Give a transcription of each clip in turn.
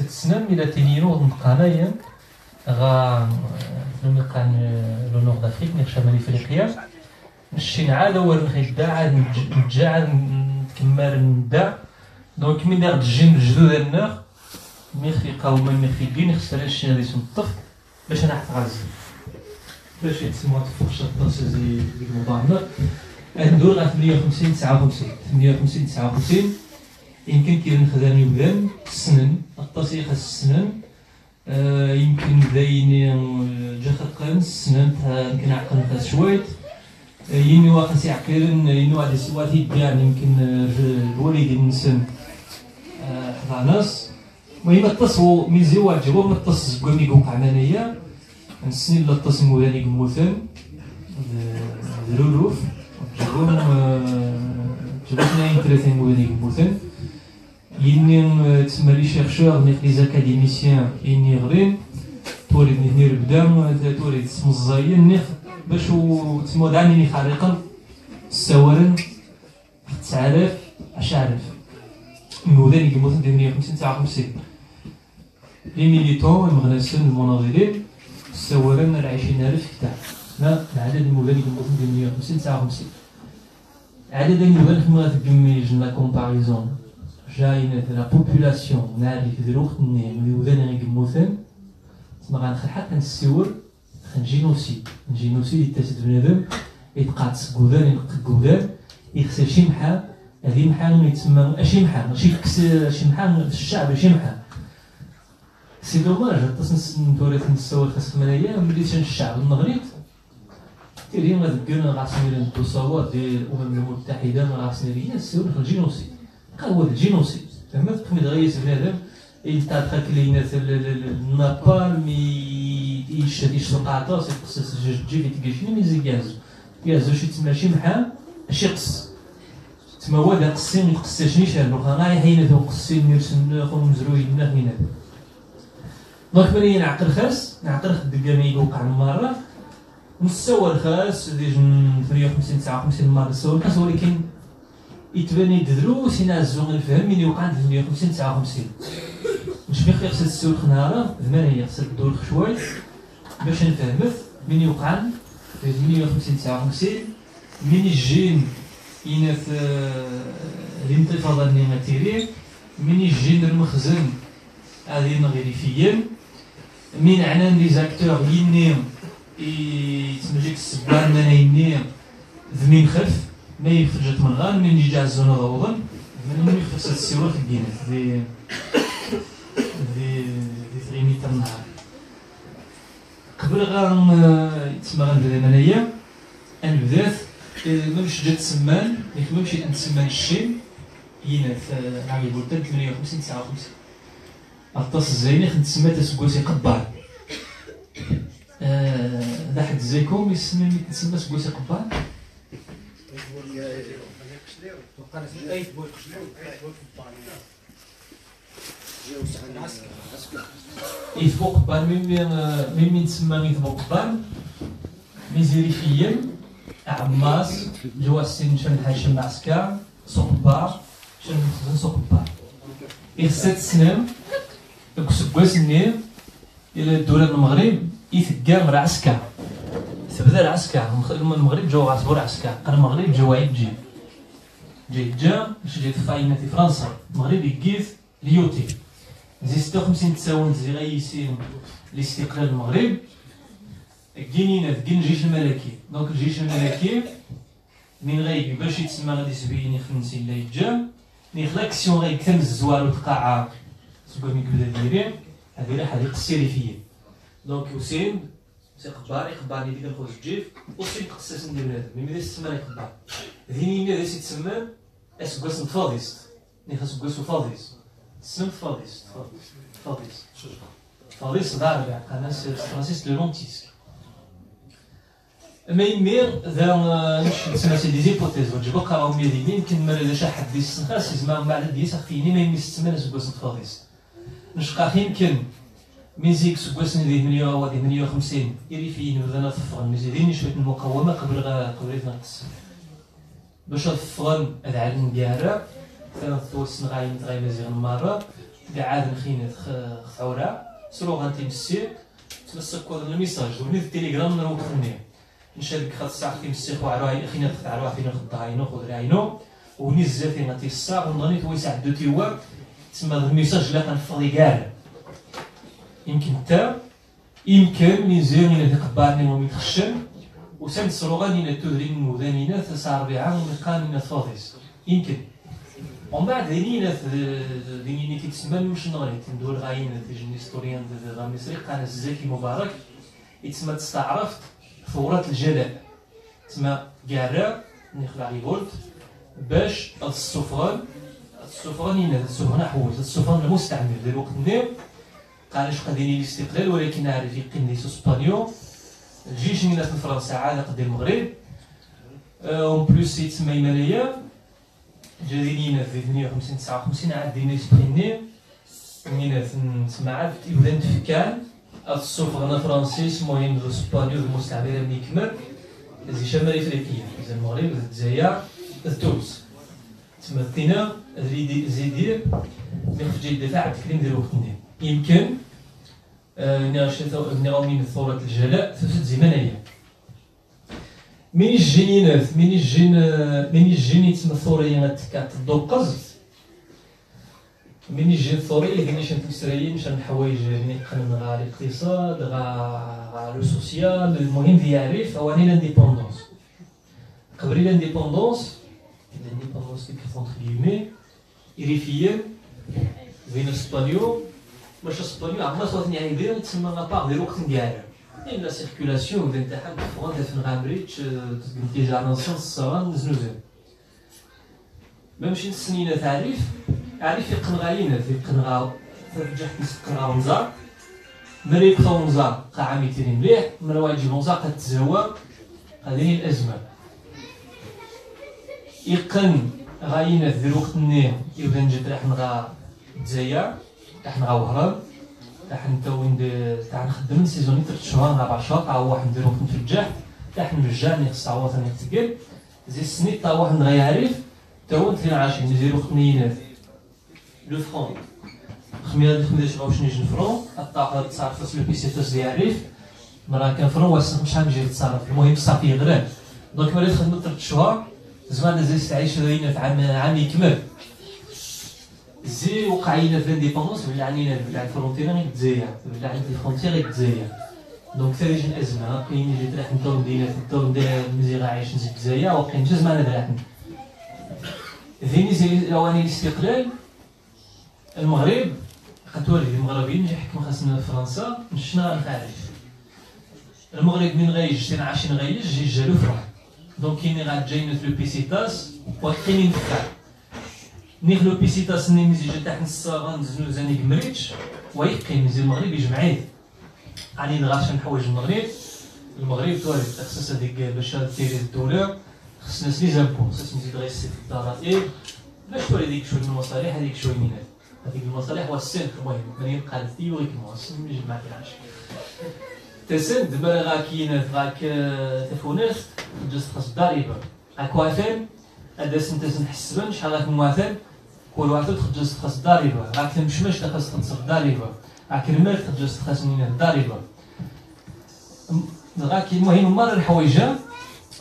ست سنين إلى تنيرو نقانايا غا نمقان لو نور دافريك نير شمال إفريقيا نشي نعاد أول نخيدا عاد نتجا عاد نكمل نبدا دونك من داك الجين الجدود النور ميخي قوما ميخي بين خسران شي غادي تنطف باش انا حتغازل باش يتسموا تفوقش الطاس ديك الموضوع ندور غا 58 59 يمكن كي نخدم يبدان السنن الطاس يخص السنن يمكن دايني جا خلقان السنن يمكن عقل خاص شويت يني واخا يعقلن ينو غادي سواتي بيان يمكن الوالد النسن حضاناس المهم التصو من زواج هو من التص كومي وقع منايا نسني لا التص مولاني كموثن ذرولوف جابوهم جابونا ثلاثين مولاني كموثن يني تسمى لي شيرشور نيك لي زاكاديميسيان يني غرين تولد نير بدام تولد اسم الزاين نيخ باش تسمى دعني خارقا السوارن 9000 10000 مولاني كموثن 58 59 لي ميليتون المغناسين المناضلين السوارن 20000 كتاب لا العدد المولاني كموثن 58 59 عدد المولاني كما تقمي جنا كومباريزون جاينا لا بوبولاسيون نعرف دروخ المولاني كموثن تما غنخل حتى نسيور جينوسيد يتسد بنادم يتقاطس كودان ينقد كودان يغسل شي محا هذه محا يتسمى اشي محا ماشي شي محا في الشعب شي محا سي دوماج التصنيف نتورث نسوي خاص منايا ملي شان الشعب المغرب تيرين غادكرنا غاسني التصاوات ديال الامم المتحده غاسني ليا السيور في الجينوسيد قال هو الجينوسيد فهمت كيما تغيس بنادم يلتقى كلينات النابالم يشرق عطاس يقصص جوج يتقشني من يازو شي تما شي محا اش يقص تما هو دا قصين يتقصشني شالو غاي حين ذو قصين نرسل خو مزروي لنا هنا دونك ملي نعقل خاص نعقل خدام يوقع المره نصور خاص ديال 58 59 مره نصور خاص ولكن يتبان يدروس ينعزو نفهم من يوقع 58 59 مش بخير خص السوق نهار المانيا خص الدور شويه باش نفهمت من يوقع 58 59 من الجين هنا في الانتفاضه النيماتيريه من الجين المخزن هذه مغرفيا من عنان لي زاكتور ينيم يتمجيك السبان مانا ينيم ذمين خلف ما يخرجت من غان من يجي على الزونه ضوضا من يخرج السيوره في الكينات دي ثريميتر النهار قبل يتسمى غنبدا منايا انبدات ممشي جات سمان ياك ممشي نتسمان الشين هنا في عام البلدان 58 59 الطاس الزيني نتسمى تسكوسي قبار لا حد زيكم يسمى تسمى سكوسي قبار يثبو قبان من تسمى يثبو قبان ميزيريفيا عماس جواسين شن حاشم معسكر صقبار شن مخزن صقبار ست سنين كسكواس النير الى الدولة المغرب يثقا مع عسكر تبدا العسكر المغرب جاو غاصبور عسكر قال المغرب جاو عيب جا باش جات فاينة في فرنسا المغرب يكيف ليوتي زي 56 تساون زي غيسين لاستقلال المغرب كاينين في الجيش الملكي دونك الجيش الملكي من غايب باش يتسمى غادي سبيني خمسين لا يتجا من لاكسيون غيكتم الزوار وتقاعة سكومي كبدا دايرين هذه راه حديقة السيريفية دونك حسين قبار يقبرني ديك الخوز الجيف وسين تقصص ندير بنادم من بدا تسمى يقبر ذيني هنا داس يتسمى اسكواس فاضيست ني خاص كواس فاضيست سم فاضيست فاضيست دار كاع قناة فرانسيس دو لونتيسك ما يمير ذا تسمى سي دي زيبوتيز وجبو قراو ميدين يمكن ما شي حد يستنخاس يزما ما على ديس اختيني ما يمستمر سكواس فاضيست نشقا يمكن ميزيك سكواس ندير 150 يريفين وذا نطفغن مزيدين شويه المقاومه قبل نقص باش نطفغن العلم ديالها ثلاث توسن غايم غايم زيغ المره عاد خينات خثورة سلوغان تيمسي تمسك كود الميساج وني التليجرام نروح خنيه نشارك خاص ساعة تيمسي خو عراي خينات خثعروا فينا خداينو خذ راينو وني زاتي غاتي الساعة ونغني تويسع دو تيوا تسمى الميساج لا كنفضي كاع يمكن تا يمكن ميزير إلى تقبعني وميتخشن وسند سلوغان إلى تدرين مدانينا تسعر بها ومقان إلى ثاثيس يمكن ومن بعد دينينا دينينا تسمى مش نغري تندور غاين تجني ستوريان غاميسري قال الزكي مبارك يتسمى تستعرفت ثورات الجلاء تسمى كارا نخلع ريفولت باش السفران هنا السفران حوز السفران المستعمر ذي الوقت النيم قال اش قادرين الاستقلال ولكن عارف يقين ليسو اسبانيول الجيش من فرنسا عاد قد المغرب اون بلوس يتسمى يماليا جادينينا في 58 59 عاد دينا سبريني منينا تسمى عاد يبدا تفكان السفران الفرنسي المهم الاسبانيول المستعمر ملي كمل زي شمال افريقيا زي المغرب زي الجزائر تونس تسمى الثينا زيدير مخرج الدفاع تكريم ديال الوقت يمكن نراو من ثورة الجلاء ثلاث زمنية من الجنينات من الجين يتسمى الثورية كتدوقز من الجين الثورية قلنا شنو تمسريين شنو الحوايج نقن غا الاقتصاد غا لو سوسيال المهم يعرف اواني لانديبوندونس قبل لانديبوندونس دي كونتر غيمي يريفيين بين اسبانيول باش اسبانيول عمرها صوتني عيدين تسمى لاباغ ديال الوقت ديالها لان لا سيركولاسيون ولا نتاعها فرنسا في الغامريتش ديجا لانسيون الصغار نزنوزان مامشي السنينه عارف يقن غاينه يقن غا ترجع تسقن غا ونزار مريك ونزار قا عامي تيري مليح مرا واحد يجي ونزار كتزاوى هذه الازمه يقن غاينه في الوقت النير يبدا نجد راح نغا الجزائر راح نغا وهران راح نتوين تاع نخدم سيزوني 3 شهور 4 شهور تا واحد نديرو نتفجح راح نرجع نخص عوض نتقل زي السنيت تا واحد نغا يعرف تا هو نتلين عايشين نديرو خمينات لو فرون خمينات باش نجي فرون الطاقه تصرف لو بيسي تاس يعرف مرا كان فرون واسق شحال نجي نتصرف المهم صافي غران دونك ملي خدمت 3 شهور زمان زي تعيش لينا في عام يكمل زي وقعينا في الانديبوندونس ولا عنينا بلاد الفرونتير غير الجزائر ولا عند الفرونتير غير الجزائر دونك حتى يجي الازمه كاين اللي راح ندور مدينه في الدور ديال مزيغا عايش نزيد الجزائر وكاين جوج معنا دراهم ذيني زي اواني الاستقلال المغرب كتولي المغربيين جا حكم خاصنا فرنسا مشينا الخارج المغرب من غايج سين عاشين غايج جي جالو فرح دونك كاين غاد جاينا في لو بيسيتاس وكاينين فكار نيخ لو بيسيتاس ني مزيج تاع الصاغان زنو زاني كمريتش ويقيم مزي المغرب يجمعيه علي نغاش نحوج المغرب توري خصص هذيك باش تيري الدولار خصنا لي زامبو خصنا نزيد غير السيف الضرائب باش توري ديك شويه من المصالح هذيك شويه منها هذيك المصالح هو السلك المهم ملي يبقى ثيوريكمون السلك يجمع فيهاش تسد دابا غا كاين غاك تفونات جست خاص الضريبه هاك واثن هذا سنت نحسبن شحال غاك المواثن كل واحد جست خاص الضريبه غاك المشمش خاص تصرف الضريبه هاك المال جست خاص من الضريبه غاك المهم مره الحوايجه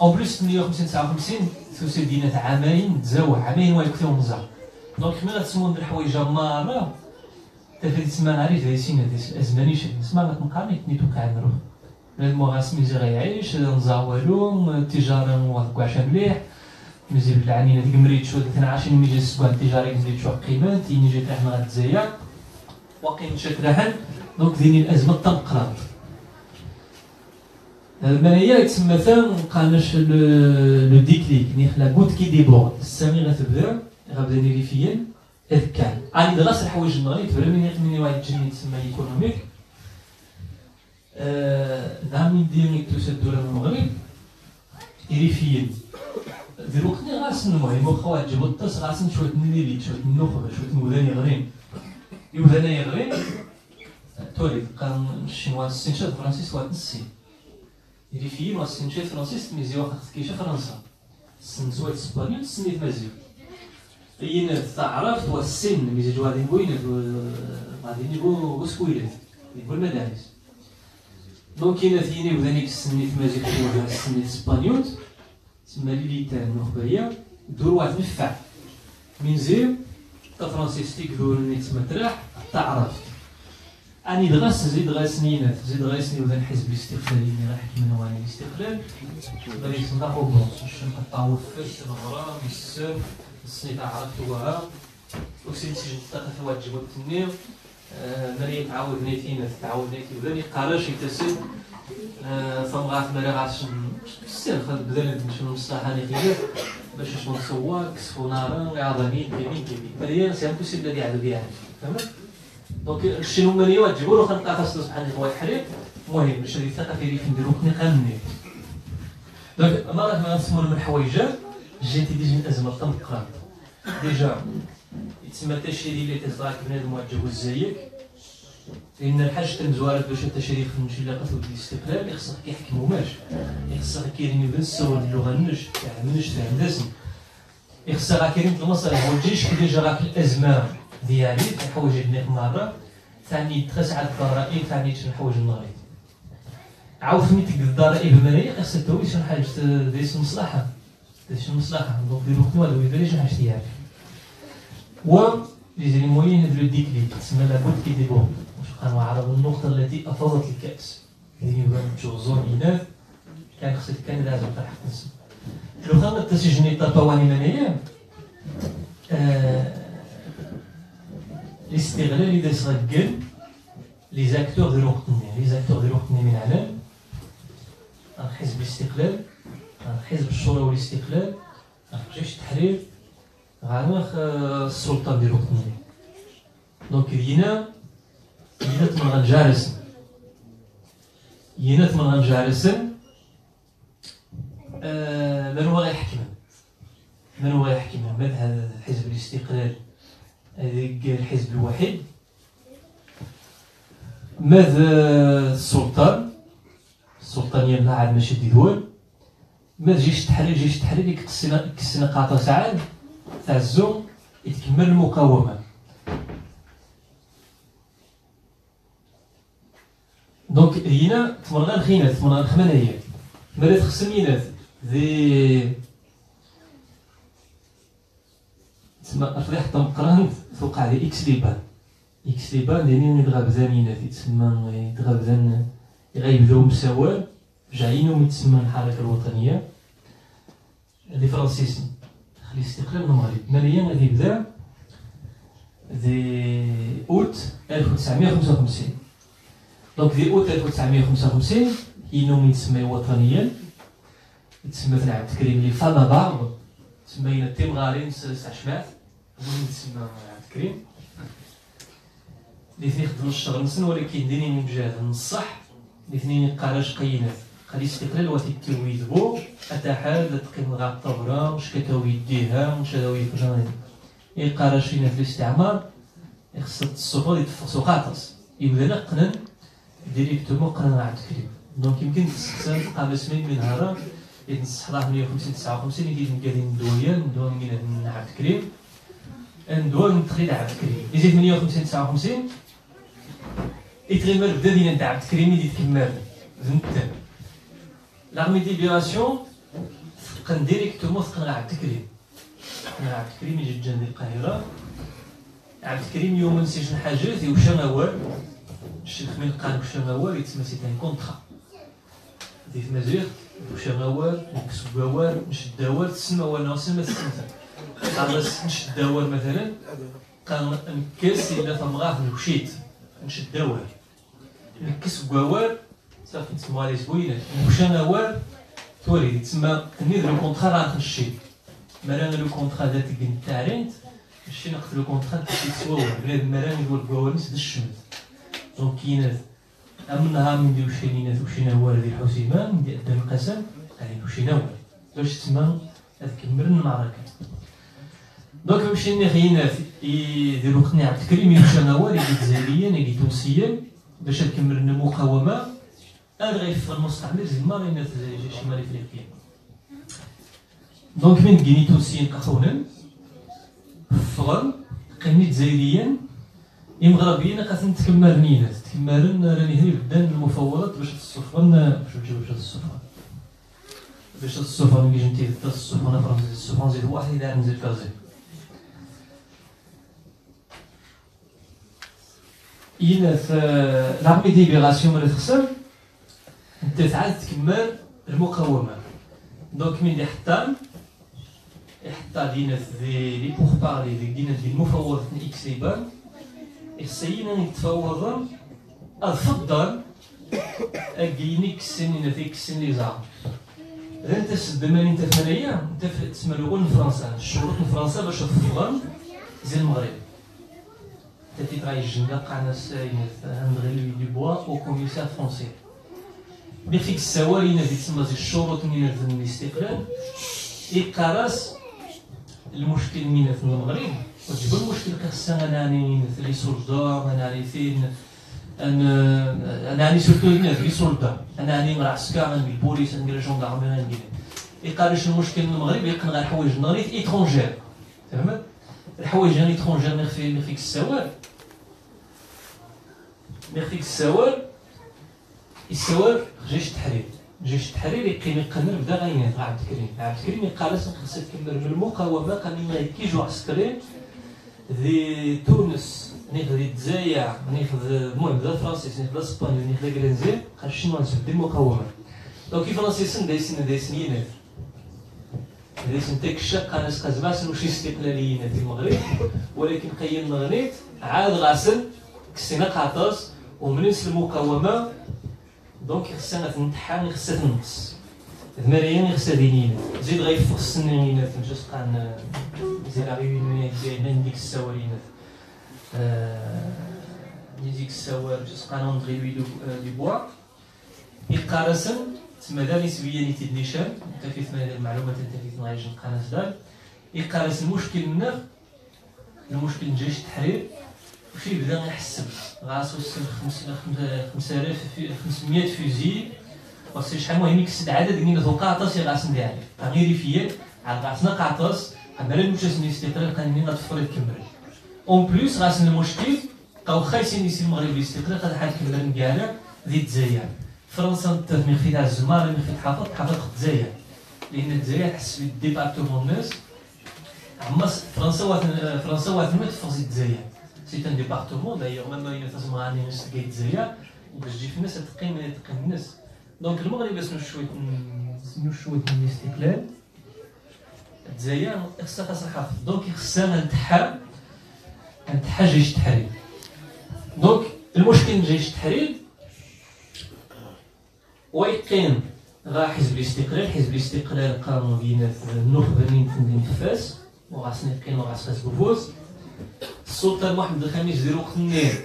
او بليس 150 59 ثلث دينا عامين تزاوج عامين ويكثر ونزار دونك ملي غتسمون الحوايجه مره تفريد سمان عريف هاي سينا ازماني شي نسمع ما تنقامي نيتو كعمرو المغاسم يجي غيعيش نزاولو التجاره وكاع شا مليح مزيان بالعنينه ديك مريت شو 12 ملي جا السكوان التجاري مزيان شو قيمات تيني جات حنا غا الجزائر واقيلا شكل راهن دونك ديني الازمه تنقرا المنايا تسمى مقالناش لو ديكليك نيخلا غوت كي ديبورد السامي غتبدا غابدا نيريفيين كان عندي دراسه الحوايج المغرب مني واحد جني تسمى ايكونوميك نعم ندير توسع الدوله من المغرب ريفيين ديال الوقت اللي غاسن المهم واخا واحد جابو الطاس غاسن شويه النيليت شويه النخبه شويه المدن يغرين يوزانا يغرين تولي كان الشينوا السنشات فرانسيس واحد السين ريفيين والسنشات فرانسيس ميزي واخا كيشا فرنسا السن زواد اسبانيول السنيت مازيو ينث عرفت والسن ميزج غادي نبوين غادي نبو سكويلات نبو المدارس دونك ينث يني وذانيك السنيت مازيغ هو السنيت اسبانيول تسمى ليليتان نخبريه دور واحد نفع من زير تا فرانسيستيك دور نيت مطرح تعرفت اني دغاس زيد غاسنين زيد غاسني وذان حزب الاستقلال اللي راح يكمل واني الاستقلال غادي يصنعوا بونص باش نقطعوا الفرس الغرام السر السنيت عرفتوها وسيت سجن الثقافه واحد جبت النير مريم تعاود نيتين تعاود نيتي وذاني قراش يتسل فمغاف مريم عاش السر خد بدل شنو مصلحه نيتي باش شنو نسوا كسفو نارا عظمين كيمين مريم سي امبوسيبل اللي يعدو بها فهمت دونك شنو مريم واجبوا له خلق خاص سبحان الله الحريق المهم باش هذه الثقافه اللي كنديرو كنقني دونك مرات ما نسمو من الحوايجات جيتي ديجي من ازمه تنقرا ديجا يتسمى التشريع اللي تصدر بنادم واجب زيك لان الحاج تنزوارت باش التشريع نمشي لاقات ولد الاستقلال خصك كيحكموا ماشي خصك كيريني بالسوا اللغه النش تاع منش تاع الناس خصك كيرين المصالح والجيش كي ديجا راك الازمه ديالي الحوايج اللي مره ثاني تسعد الضرائب ثاني شنو الحوايج النغريت عاود فهمتك الضرائب الماليه خصك توي شنو حاجه دير المصلحه دير المصلحه دونك ديرو خدمه ولا يدير شنو حاجه ديالك و les moyens de le déclic تسمى لابد كي دي بون واش قالوا عرض النقطه التي افاضت الكاس اللي يبان جوزون إناث كان خصك كان لازم تلحق نسمى لو كان التسجيل تطواني منايا الاستغلال اللي صغير لي زاكتور ديال وقتنا لي زاكتور ديال وقتنا من علام حزب الاستقلال حزب الشورى والاستقلال جيش التحرير غانوخ السلطه ديال وقتنا دونك ينا تمغن جالسن ينا تمغن جالسن من هو غيحكمها من هو غيحكمها هذا حزب الاستقلال هذاك الحزب الوحيد ماذا السلطان يمنع عاد ماشي ديدوال ماذا جيش التحرير يكسي نقاط ساعات تاع الزوم يتكمل المقاومه دونك هنا تمرغان خينات تمرغان خمانيه ماذا تخصمينات ذي تسمى فضيحة مقران توقع لي اكس ليبان دينين يتغابزانينات يتسمى يتغابزان يغيبدو مساواة جايينهم يتسمى الحركة الوطنية لي فرانسيسي خلي استقلال المغرب ماليا غادي يبدا ذي اوت 1955 دونك ذي اوت 1955 ينوم يتسمى وطنيا يتسمى في عبد الكريم لي فاما بارب تسمى تيمغارين ساشمات المهم تسمى عبد الكريم اللي فيه خدم الشهر نسن ولكن ديني من جهه الصح الاثنين قاراش قينات خلي استقلال واتي التويد بو اتحاد لتقيم غا الطبرة مش كتاوي ديها مش كتاوي فجان قاراشين في الاستعمار خص السلطه يتفقسو قاطس يبدا نقنن ديريكتومون قنن عبد الكريم دونك يمكن تستخدم قبل سنين من نهار ينصح 150 59 يدير قاعدين ندوه من عبد الكريم ندوه من تخيل عبد الكريم يزيد 58 59 يتغمر بدا دينا عبد الكريم اللي تكمل فهمت لا ميديبيراسيون ثقن ديريكتومون ثقن عبد الكريم عبد الكريم يجي جنب القاهره عبد الكريم يوم سجن حاجات وشا موال الشيخ من قال وشا موال يتسمى سي ان كونطرا دي في مزيغ وشا موال نكسب موال نشد دوال تسمى ولا نسمى تسمى خلاص نشد دوال مثلا قال نكس الا تمغاف نوشيت نشد دوال نكس بوال صافي تسمى لي زوينه وشا موال تولي تسمى تنيد لو كونطرا راه نخشي مالا لو كونطرا ذات التعرينت ماشي نقتل لو كونطرا تيتسواو بنادم مالا يقول بوالنس د الشمس دونك كاينات من نهار من ديو شينينات وشينا هو هذه الحسيمان من قدام القسم عليه وشينا هو باش تسمى تكمل المعركه دونك مشي نخينات يديروا وقتنا عبد الكريم يمشى هو اللي جزائريا اللي تونسيا باش تكمل المقاومه غير في المستعمر زمارينات شمال افريقيا دونك من كيني تونسيين قاخونا فغن قيمني تزايديا المغربيين قاسم تكمرني تكمرن راني هني بدان المفاوضات باش تصفن باش تصفن كي جنتي تصفن فرنسا الصفن زيد واحد إذا نزيد كازي إلا في لاغمي ديبيغاسيون مال تخسر انت تعاد تكمل المقاومة دونك من حتى دينا في لي بوغ بارلي دينا في المفاوضات إكس ليبان السينا يتفاوضون أفضل أجيني كسنين في كسن لي زعم إذا أنت سدمان أنت في هنايا أنت تسمى لغون فرنسا الشروط من فرنسا باش تفضل زي المغرب أنت تيتراي الجنة قاعنا هندغي دي بوا أو كوميسار فرونسي بيفيك السوالينا اللي تسمى زي الشروط من الاستقلال إيقاراس المشكل من في المغرب وتجيب المشكل كخصنا أناني لي سولدا أناني فين أناني سورتو لي سولدا أناني مع العسكر عندي البوليس عندي الجندارمي عندي يقارش المشكل المغرب يقن غير الحوايج نغريت إيترونجير فهمت الحوايج إيترونجير ميخفيك السوال ميخفيك السوال جيش التحرير يقنر بدا غينات عبد الكريم يقالس خصك تكمل من المقاومه قال ما كيجوا عسكريين ذي تونس ناخذ الجزائر ناخذ المهم ذا فرنسيس ناخذ اسبانيا ناخذ الجزائر قال شنو نسبب المقاومه دونك فرنسيسن دايسين تاك الشق ناس قزماس وشي استقلاليين في المغرب ولكن قيم مغنيت عاد غاسل كسينا قاطاس ومنس المقاومه دونك خصنا تنتحى خصها تنقص ثمانية خصها دينينا زيد غيفوق السنينات نجوز قان زي لا ريونيون ديال ديك السوالينات ديك السوال جوز قان اندغي لوي دي بوا يقارسن تما دار نسبيا تيدنيشان انت في ثمانية المعلومات انت في ثمانية قناه دار يقارس المشكل منه المشكل الجيش التحرير وشي بدا غيحسب غاسو 5500 فوزي وصي شحال المهم يكسد عدد من القاطاس غاس ندير غير فيا عاد غاسنا قاطاس عمال نمشي الاستقلال قانوني غتفرض كمل اون بليس غاسن المشكل بقاو خايسين يسير المغرب الاستقلال قد حال كمل كاع ذي الجزائر فرنسا تفمي في تاع الزمار اللي في تحافظ الجزائر لان الجزائر تحس بالديبارتمون الناس عما فرنسا واتمت تفرز الجزائر سي ان ديبارتمون دايوغ ميم ما ينفذ مغاني ناس كاي الجزائر باش تجي في الناس تقيم الناس دونك المغرب اسمو شويه من الاستقلال الجزائر خصها الحافظ دونك خصها نتحى جيش التحرير دونك المشكل جيش التحرير ويقين غا حزب الاستقلال قانونيين النخبه اللي تنفاس وغاسنا يقين وغاسنا بوفوز السلطان محمد الخامس ديال وقت النير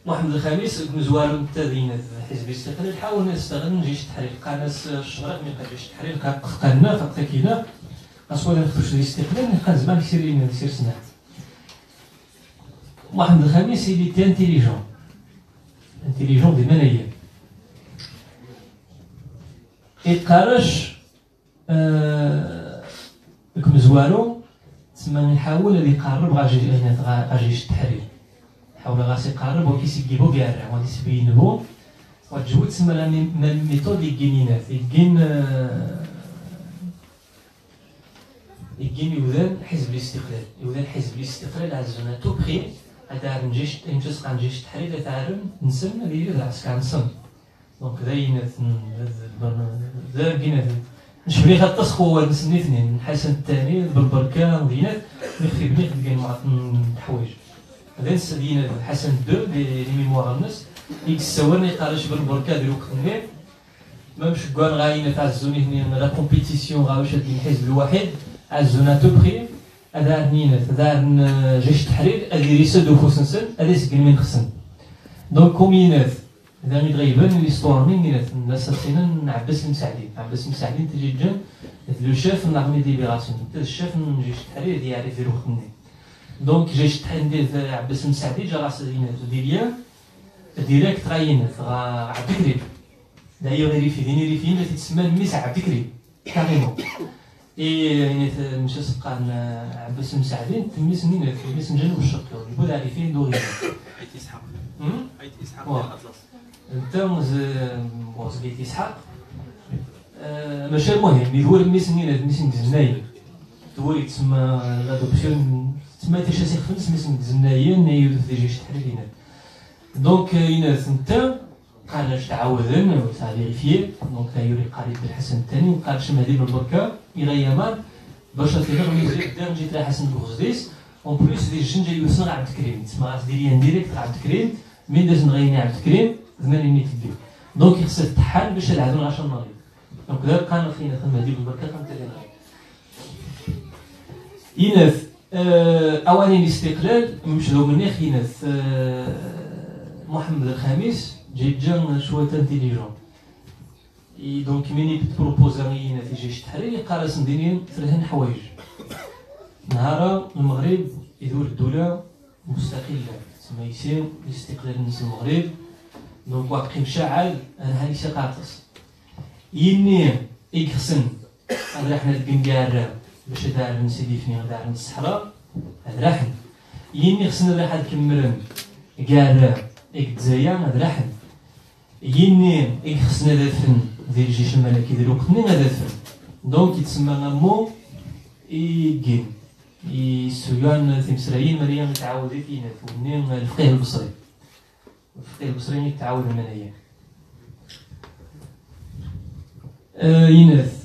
محمد الخامس مزوار نتادين حزب الاستقلال حاول نستغل جيش التحرير قال ناس الشغرات من جيش التحرير قالنا فقتكينا اصلا نخرج الاستقلال كان زمان يسير سنه محمد الخامس اللي تي انتيليجون دي منايا يقارش مزوارو تسمى نحاول اللي يقرب غا جيش التحرير حاول غاسي يقرب وكيسي يجيبو كاع غادي يبينو وتجود تسمى الميثود اللي كاينينات يوذان حزب الاستقلال عزونا تو بخي هذا نجيش عن جيش التحرير تعرف نسمى اللي العسكر نسم دونك داينات ذا كاينات نشوف لي هاد التسخو نسمي اثنين الحسن الثاني بالبركان ودينات نخفي بني كاين مع الحوايج هذا نسدينا الحسن 2 لي ميموار الناس يكساورني يقارش بالبركان ديال وقت النهار ما مش كان غاينا تاع الزوني هنا لا كومبيتيسيون غا واش هادي الحزب الواحد عزونا تو بخي هذا نينات هذا جيش التحرير هذه ريسه دو خوسنسن هذا سكن من خصن دونك كومينات هذا مي غيبان ليستوار مين الناس سينا عباس المساعدين تجي جن لو شيف نارمي دي ليبراسيون الشيف من جيش التحرير اللي يعرف يروح مني دونك جيش التحرير عباس المساعدين جا راس دياليا ديريكت راينات عبد الكريم دايوغ ريفي ديني ريفيين اللي تسمى ميس عبد الكريم كاريمون يعني مشى سقى عباس المساعدين تميس منين تميس من جنوب الشرقي يقول عارفين دوري حيت اسحاق حيت اسحاق ديال الاطلس انت موز قيت اسحاق ماشي المهم هو الميس منين ميس مزناين دوري تسمى لادوبسيون تسمى تيشاسي خمس ميس مزناين يودو في جيش تحريرين دونك يناس انت قال اش تعاودن وتاع فيريفيي دونك يوري قريب بالحسن الثاني وقال شم هذه بالبركه يغيمان باش تيغ ميزيك دام جيت لها حسن بوزديس اون بليس دي الجنجه يوصل عبد الكريم تسمى ديريان ديريكت عبد الكريم من داز نغيني عبد الكريم زمان نيت ديو دونك يخص التحال باش العدو 10 مريض دونك دابا كان فينا خدمه هذه بالبركه كنت يناس اواني الاستقلال مشلو مني خيناس محمد الخامس جيت جان شويه انتيليجون دونك ميني بروبوزاني في جيش التحرير قال سندينين ثلاث حوايج نهار المغرب يدور الدوله مستقله تسمى يسير الاستقلال الناس المغرب دونك واقع مشعل انا هاني ساقاطس يني يكسن هذا حنا الكنكار باش دار نسيدي فيني دار الصحراء هذا راحن يني خصنا راح نكملن كار اكزايا هذا راحن يني خصنا دافن ديال الجيش الملكي ديال وقتنا هذا دافن دونك يتسمى مو يجين يسويان تمسرايين مريم تعاودي فينا وني الفقيه البصري الفقيه البصري تعاود منايا يناث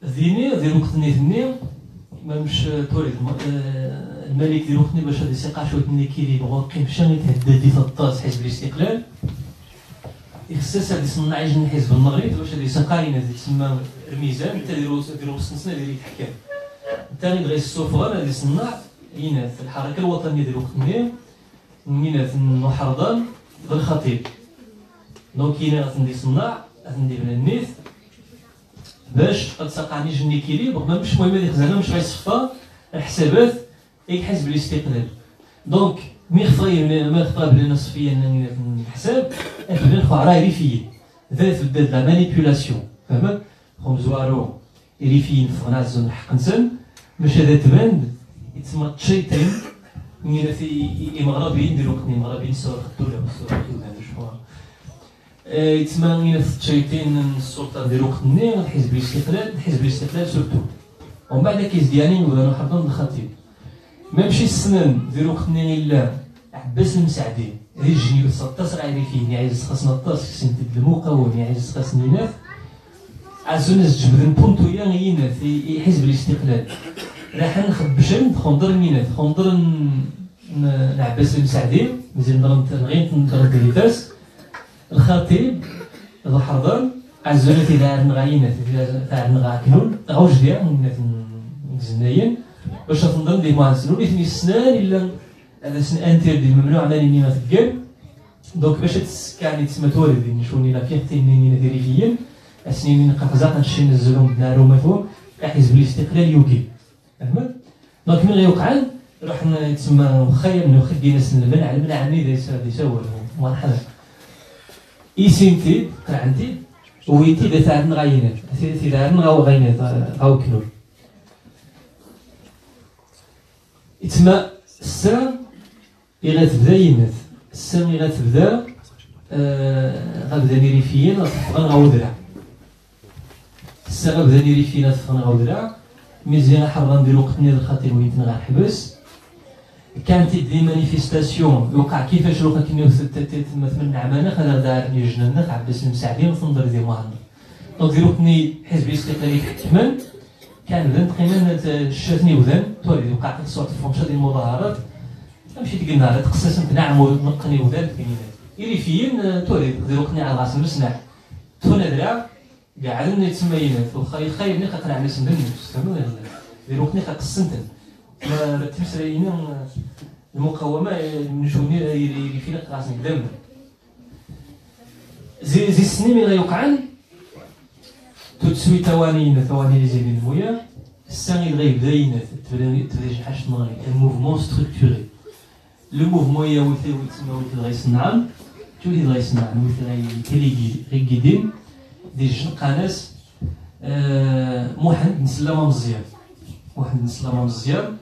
ذيني ديال وقتني ثني ما مش توريد الملك ديال وقتني باش هادي سيقع شويه من كيلي بغا قيم شان يتهدد في الطاس حزب الاستقلال يخصص هادي صناع جن حزب المغرب باش هادي سقاينا تسمى الميزان حتى ديرو السنسنه ديال الحكام الثاني بغى السفر هادي صناع يناث الحركه الوطنيه ديال وقتني يناث محرضان بالخطيب دونك يناث ندي صناع ندي بن النيث باش قد سقعني جني كيليبر ما مش مهم هذيك زعما مش غيصفى الحسابات حزب الاستقلال دونك مي خفا بلا نصفيا الحساب بلا نخوا راه ريفيين ذات بدات لا مانيبيولاسيون فهمت خمزوارو ريفيين فنازون حقنسن باش هذا تبان يتسمى تشيطين من في مغربيين ديال وقتني مغربيين سوا الدوله والسوا كيما يتسمى من التشيطين السلطه ديال وقتني حزب الاستقلال سورتو ومن بعد كيزديانين ولا نحضر الخطيب ما مشي السنن ديال وقتني الا عباس المساعدي ريجني الجنيب 16 غير فيه يعيز خاصنا الطاس سنت المقاوم يعيز خاصني ناس عزونس جبدن بونتويا غينا في حزب الاستقلال راح نخبشن خندر مينات خندر عباس المساعدي مزيان غير نضرب ديتاس الخطيب الحضر عزونت إذا نغاينات إذا نغاكنون غوج ديال من الزناين باش تنظم ديال معزنون إثني السنان إلا هذا سن انتردي ممنوع ماني ما تقال دونك باش تسكاني تسمى تولد نشوني لا فيغتي منين ديريفيين السنين قفزات نشي نزلهم بنارو مفهوم حزب الاستقلال يوكي فهمت دونك من غيوقعن راح يتسمى خير من خدينا سن المنع المنع عني يساوي مرحبا إيسينتي قرعنتي ويتي دا تاع نغاينات تي دا نغاو غاينات غاو كنول يتسمى السام إلا تبدا ينات السام إلا تبدا غابدا نيريفيين غاو درع السام غابدا نيريفيين غاو درع مزيان حرا نديرو وقتني الخطيب وين نغنحبس كانت دي مانيفيستاسيون وقع كيفاش لو كنيو مثلا عمانه خلا دارني جننخ عباس المساعدين وتنظر دي مهند دونك ديروكني حزب الاستقلالي كمان كان بدا تقريبا شاتني وذن تولي وقع صوت الفونشا ديال المظاهرات مشيت قلنا تقصص نتنعم ونقني وذن يريفيين تولي ديروكني على الغاس نسمع تونا درا قاعد يتسمينات وخاي خايب ني خاطر على سن النفس ديروكني خاطسنتن ما تمسرينا المقاومه نشوني يريفينا راسنا قدامنا زي السنين اللي يوقعن تسوي ثواني اللي زي المويه السنه اللي غيبدا تبدا شي حاجه نغي الموفمون ستركتوري لو موفمون ياوثي ويتسمى غيصنعن تولي غيصنعن ويتي غيكيدين دي جن قناص محمد نسلم مزيان، محمد نسلم مزيان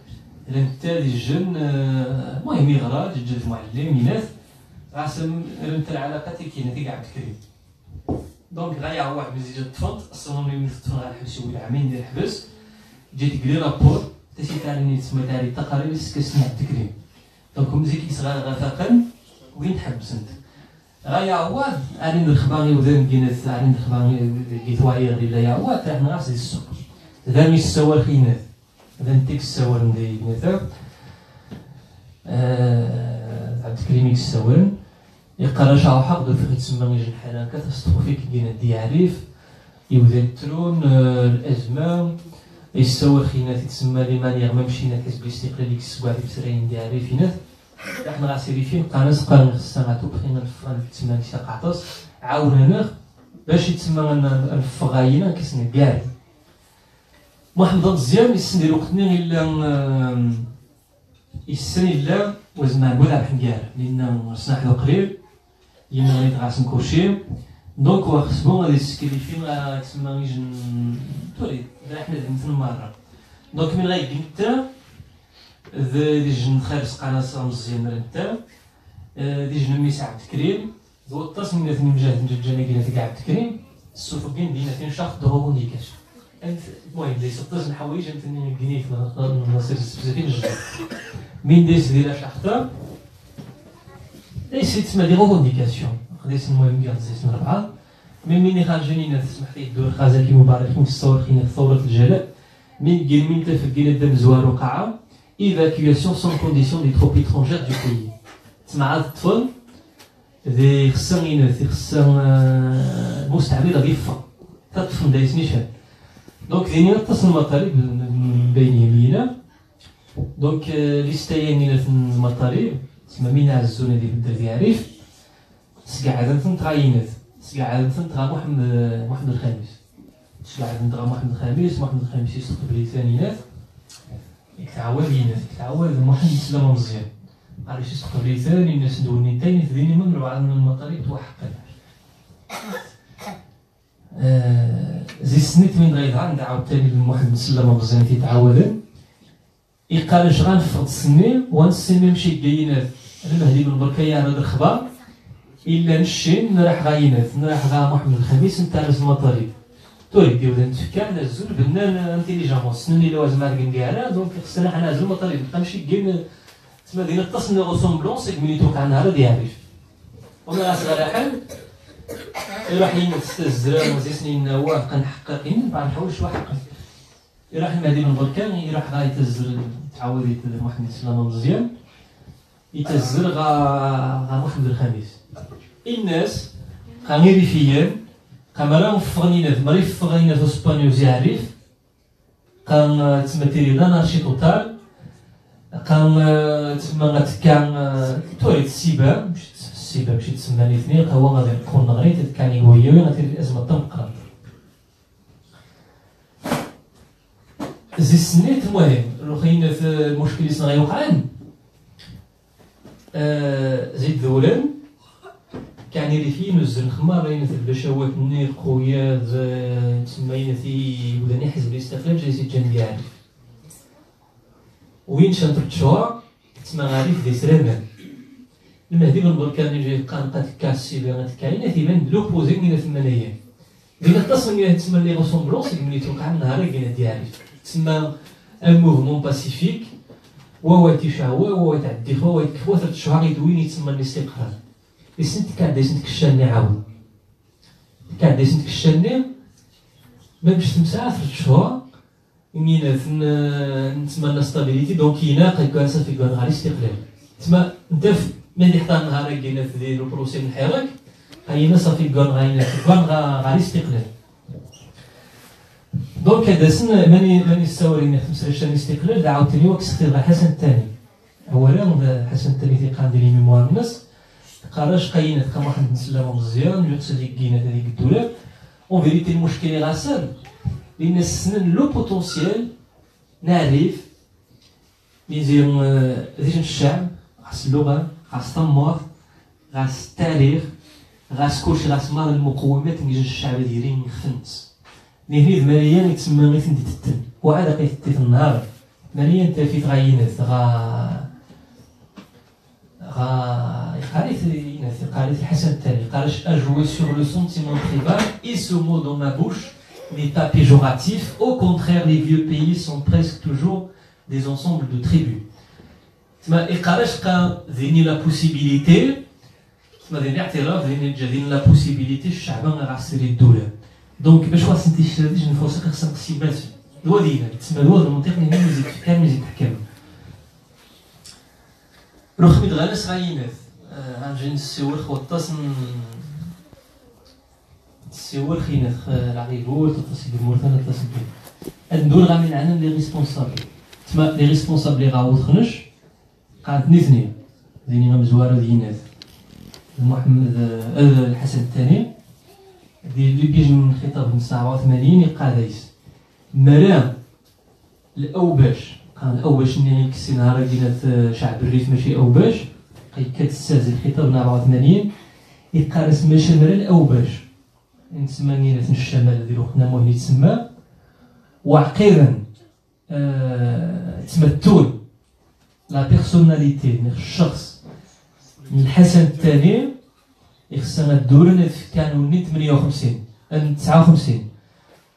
لان التالي الجن المهم يغرى جد المعلم يناث راسم رمت العلاقه كاينه في قاعد كريم دونك غايا واحد مزيج الطفل اصلا ملي تفطر على الحبس ولا عامين ديال الحبس جيت قلي رابور تسي تعلمني تسمى تاعي التقارير كسني عبد الكريم دونك مزيك يصغر غفاقا وين تحبس انت غايا عواد عارين الخباني وذن كينات عارين الخباني كيتواير لا يا عواد تاع ناس ديال السوق ذا مي السوار خينات ذا نتيك السوار ندي مثلا عبد الكريم السوار يقرا شاو حق دو فيك تسمى يجي الحاله كاتاستروفيك كاين ديعريف يوذنترون الازمه يسوى خينات تسمى لي مانيغ ما مشينا حزب الاستقلال ديك السبوع في بسرين ديعريفينات احنا غاسيريفين قانص قانون خصنا غاتو بخينا الفران تسمى لي قاطس عاوننا باش يتسمى الفغاينا كيسن كاع محمد مزيان يسنديرو قتني الا يسن الا وزنا نقول على حنكار لان صناح له قليل يما غير غاسن كوشي دونك وخصبو غادي يسكريفين تسمى يجن توري احنا في المره دونك من غايك نتا دي جن خارج قناصه مزيان نتا دي جن ميس عبد الكريم ذو التصميم اللي مجاهد نجانا كاين في عبد الكريم السوفقين دينا فين شخص دو نيكاش المهم ليس الطزن حوايج انت كنيت نصير سبزاتين جدد من ديس ديال شحطه ليس تسمى دي روفونديكاسيون خديت المهم كاع زيت ربعه من خرجني تسمح لي الدور خازاكي مباركين في الصور خينا ثوره الجلاء من كلمين تفكينا الدم زوار وقعه ايفاكيواسيون سون كونديسيون دي تروب étrangères دو بيي تسمع هاد الطفل ذي خصنا مستعمل غيفا تا الطفل دايس نيشان دونك ذيني اتصل المطالب بين يمينا دونك ليستايني في المطالب تسمى مين عزونا ديال الدرب يعرف سقعدن تغاينات سقعدن تغا محمد الخامس سقعدن تغا محمد الخامس يستقبل ثانيات يتعاود محمد سلامه مزيان علاش يستقبل ثاني الناس دوني ثاني ذيني من ربعه من المطالب توحقا زي سنيت من غير عند عاوتاني محمد سلامه مزيان تيتعاودن يقال شغال في السنين ونسمي مشي كاينات المهدي بن بركايا هذا الخبر الا نشين نراح غاينات نراح غا محمد الخميس نتاع المطالب توري ديو نتفكر على الزول بنان انتيليجامون سنني لواز ماركين كاع دونك خصنا حنا نعزلو المطالب نبقى نمشي كاين تسمى دينا التصن غوسومبلونس ملي توقع نهار غادي يعرف وما راس غير حل يروح يستزرا وزي سنين هو كنحققين بعد نحاول شويه حق يروح المهدي بن بركان يروح غا يتزر تعاود يتزر محمد سلامه مزيان يتزر غا محمد الخميس الناس غير فيان كاميرا مفغنينات مري فغنينات اسبانيول يعرف كان تسمى تيرينا نارشي توتال كان تسمى غتكان توريت السيبا ماشي تسمى الاثنين هو غادي يكون غريت كان يويوي غادي الازمه تنقرا زي سنيت المهم خلينا في المشكل اللي غيوقعان زيد ذولان كان اللي فيه نزل خمار رينا في البشوات النير خويا تسمينا في ولاني حزب الاستقلال جاي سي جان يعرف وين شنطر تشوا تسمى غاريف دي سرامان المهدي بن بركان جاي قانقات كاسي بغات كاينه تيبان لوبوزي من الثمانيه دينا التصميم تسمى لي غوسومبلونس ملي توقع النهار كاين ديعرف تسمى ان موفمون باسيفيك وهو تيشاوى وهو تعدي وهو يتكفوا 3 شهور يدوين يتسمى الاستقرار السنت كان دايسنت كشاني عاود كان دايسنت كشاني ما باش تمسع 3 شهور يمينا نتمنى ستابيليتي دونك كاينه كان صافي كان غير الاستقلال تسمى انت ملي حتى النهار كاينه في ديال البروسي من الحراك كاينه صافي كان غير الاستقلال دونك هذا سن ماني السوري خمس الاستقلال عاوتاني وقت اختيار حسن الثاني اولا حسن الثاني تيقان ديال ميموار الناس قراش قاينه كان واحد نسلامو مزيان يقصد ديك كاينه هذيك الدوله اون فيريتي المشكل غاسل لان السنن لو بوتونسيال نعرف ميزيون ديجا الشعب غاس اللغه غاس الثمار غاس التاريخ غاس كلشي غاس مال المقومات ديال الشعب ديالي خفنت نهني ماليا يتسمى غير تندي تتن وعاد قيت النهار ماليا انت في تغينات قالت الحسن الثاني قالش اجوي sur le sentiment tribal et ce mot dans ma bouche n'est pas péjoratif, au contraire les vieux pays sont presque toujours des ensembles de tribus. تما قالش قا ذيني لا بوسيبيليتي تما ذيني اعتراف ذيني جا لا بوسيبيليتي الشعب غا سيري الدوله دونك باش واحد سنتي شاديش نفوسك خصك نقسيمات الوديله تسمى الواد المنطق اللي مزيد كامل مزيد تحكم روح ميد غالس غاينات غنجي نسول خوطاس نسول خينات العقيبول تتصل بالمورثان تتصل به ندور غامين عنا لي ريسبونسابل تما لي ريسبونسابل اللي غاوت خنش قعدت نثني زيني غمزواره دينات محمد الحسن الثاني اللي بيجي من خطاب من 87 يقاديس مرام الاوباش كان الاوباش اللي كسي نهار ديال شعب الريف ماشي اوباش كتستهزئ الخطاب من 84 يقارس ماشي مرا الاوباش نسمى نينات الشمال ديال وقتنا مهم يتسمى وعقيرا تمثل لا بيرسوناليتي من الشخص من الحسن الثاني يخصنا الدور كانوا 58 59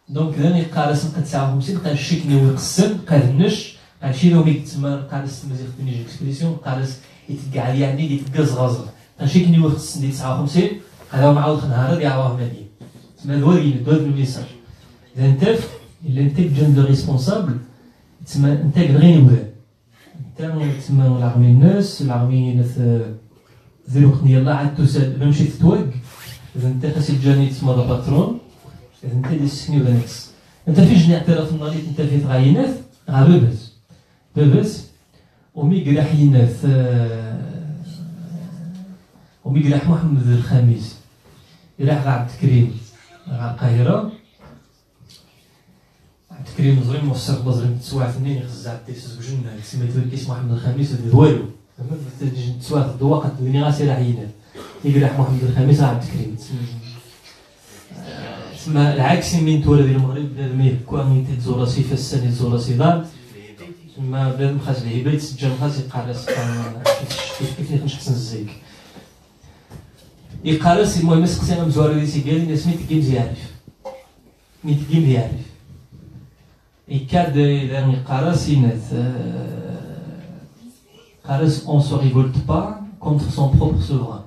دونك ذاني قارس 59 قال شيكني ويقسم قالنش قال شي لو تما قارس مزيغ فيني اكسبريسيون قارس يتقع لي يعني يتقزغز قال شيكني ويقسم 59 قالوا معاود نهار يعاوه مالي تما دوالين دوال الميساج اذا انت الا انت جندر ريسبونسابل تما انت غير نوال تما العرمي الناس العرمي ذي الوقت يلا عاد تسال ما مشيت توق اذا انت خاصك تجاني تما باترون اذا انت اللي تسكني بنفس انت فيش اعتراف النهار انت في تغينات غا باباس وميقراح يناث وميقراح محمد الخامس يراح غا عبد الكريم غا القاهره عبد الكريم زريم موسر بزريم تسواع اثنين يخزع التيسس وجنة سميتو الكيس محمد الخامس ودير والو زعما تسواع الضواقة تولي غاسي راه عينات يقراح محمد الخامس عبد الكريم تسمى العكس من تولد المغرب بنادم يهكو من تزور راسي فالسنة تزور راسي دار تسمى بنادم خاص الهبة يتسجل خاص يقارس كيف نحسن الزيك يقارس المهم مسقسينا مزوار دي سيكالي ناس ميت كيمز يعرف يكاد إذا قارس يناث قارس on se révolte pas contre son propre souverain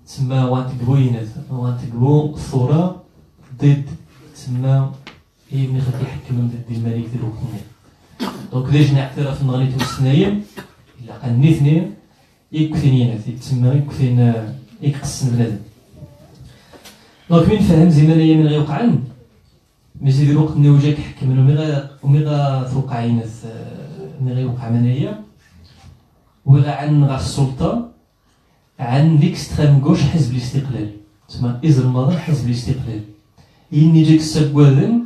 تسمى وانتقبو يناث وانتقبو ثورة ضد تسمى يبني خاطر يحكم ضد الملك ديال وقتنا دونك ديجا اعتراف نغنيتو السنايم إلا قال اثنين يكفين يناث تسمى يكفين يقسم بنادم دونك من فهم زمانية من غيوقعن ماشي ديال الوقت اللي وجاك حكم ومي غا توقع يناث مي غيوقع منايا وغا عن غا السلطة عن ليكستريم غوش حزب الاستقلال تسمى إزر الماضي حزب الاستقلال يني جاك السبوادن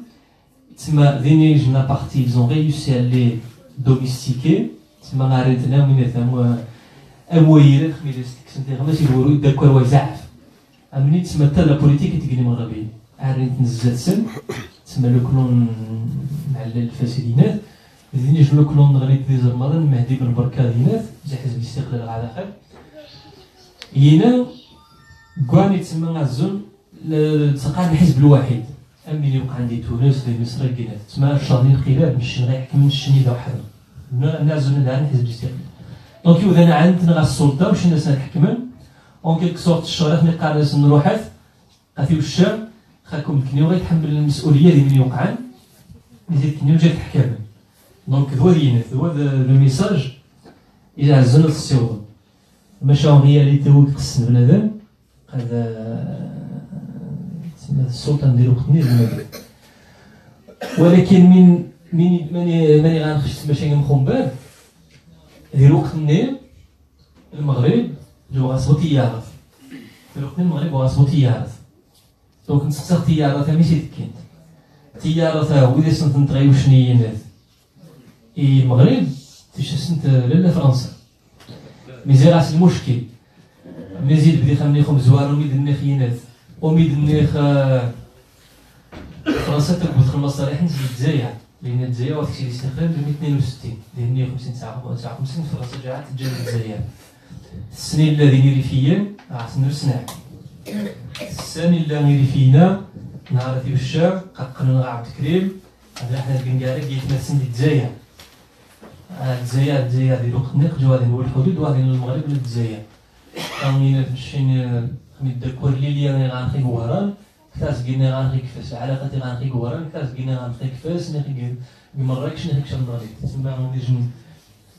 تسمى ذيني جنا بارتي إلزون غيوسي لي دوميستيكي تسمى غاريتنا من يثم أمويلات خميلستيك سنتي غماشي الورو يدكر ويزعف أمني تسمى تا لا بوليتيك تقني مغربي عارين تنزل سن تسمى لو كلون معلل الفاسدينات ذيني جو لو كلون غريت ديزر ماضي مهدي بن بركادينات زي حزب الاستقلال على خير ينا كواني تسمى غازون تقع الحزب الواحد أمي اللي وقع عندي تونس في مصر كينات تسمى الشاطئ الخلاف مش غيحكم من الشني ذا وحده نازل لها حزب الاستقلال دونك إذا أنا عندنا غا السلطة وش الناس نحكمن اون كيلك سورت الشريط ملي قارس نروحات غاتيو الشام خاكم كنيو غيتحمل المسؤولية اللي من يوقعن نزيد كنيو جات تحكمن دونك ذو دينات ذو لو ميساج إذا عزلنا الصيود ماشي اون رياليتي هو يقسم بنادم هذا تسمى السلطة نديرو وقتني ولكن ماني غنخش ماشي غنخون باب ديال وقتني المغرب جو غاسبو تيارات في الوقت المغرب غاسبو تيارات دونك نسقسا تيارات ماشي تكين تيارات هو إذا سنت نتغيو شنيينات المغرب تيشسنت لالا فرنسا ميزي راس المشكل مزيد بدي خمني خم زوار وميد النخينات وميد النخ فرنسا تربط المصالح نتاع الجزائر، لأن الجزائر وقت الاستقلال ب 162 ديال 159 59 فرنسا جاءت تجاه الجزائر. السنين الذين ريفيين عرفنا نسنع السنة اللي ريفينا نهار في الشام قنن عبد الكريم هذا حنا البنكاري كيتمثل الجزائر. الجزائر ديال القنيق جوا هذين هو الحدود وهذين المغرب للجزائر. كان مشين ميدكور ليليا غنخي كواران كاس قلنا غنخي كفاس علاقتي غنخي كواران كاس قلنا غنخي كفاس نخي مراكش نخي كشمالي تسمى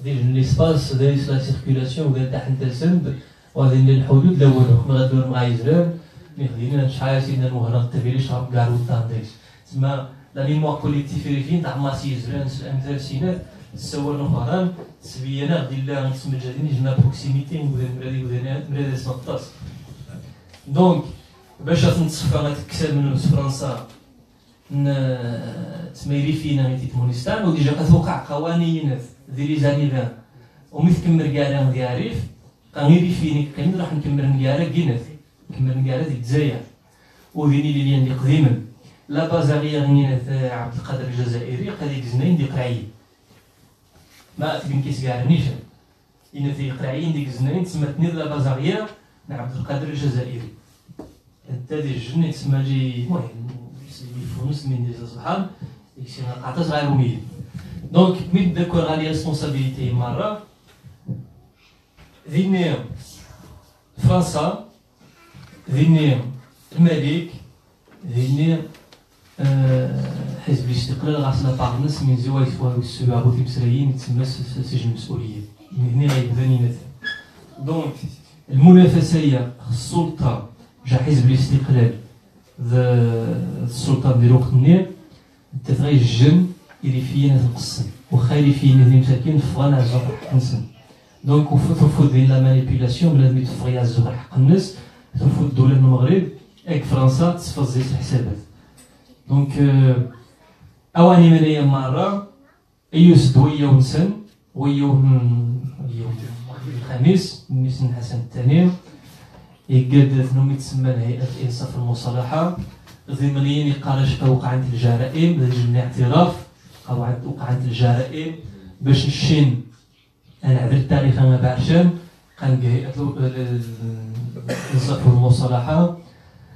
ديجن ليسباس دايس لا سيركيلاسيون ودا تحت السند وهذين الحدود الاول غادور مع إسرائيل مخدينا شحال سيدنا المهران التبيلي شرب كاع الوطن دايس تسمى لا ميموار كوليكتيف ريفين تاع ماسي إسرائيل الامثال سينات السوار المهران سبيانا غادي لا نسمى جادين جنا بروكسيميتي ودا مراد اسم الطاس دونك باش تنتصفى غتكسب من فرنسا تميري فينا غيتي مونستان وديجا كتوقع قوانين ديري زانيفان ومثل كمر كاع ديال عريف غيري فيني كاين راح نكمل نكاره كينات نكمل نكاره ديال الجزائر وديني لي اللي قديما لا بازاغيه غنينات عبد القادر الجزائري قاديك زنين ديال قرعي ما تبين كيس كاع نيشان إن في قرعيين ديك زنين تسمتني لا بازاغيه عبد القادر الجزائري انت دي الجن تسمى جي المهم يفونس من دي صحاب يكسي قاطع صغير وميل دونك مين داكور غادي ريسبونسابيلتي مره ذيني فرنسا ذيني الملك ذيني حزب الاستقلال غاسلا بارنس من زواج والسباب وتمسريين تسمى سجن المسؤوليه من هنا غيبدا مثلا دونك المنافسه السلطه جا حزب الاستقلال السلطه ديال وقت النير انت غير الجن اللي فينا تنقسم وخا اللي فينا اللي مساكين فغانا الزهر حق الناس دونك وفوت ديال لا مانيبيلاسيون بلاد تفغيا الزهر حق الناس تنفوت الدوله المغرب اك فرنسا تصفى زيت الحسابات دونك اواني منايا مره ايوس دويه ونسن الخميس نيسن حسن الثاني يقاد نومي تسمى هيئه الانصاف المصالحه ضمنيا يقارش وقع عند الجرائم لجنة اعتراف وقع عند الجرائم باش نشين انا عبر التاريخ ما بعرفش كان هيئه الانصاف والمصالحه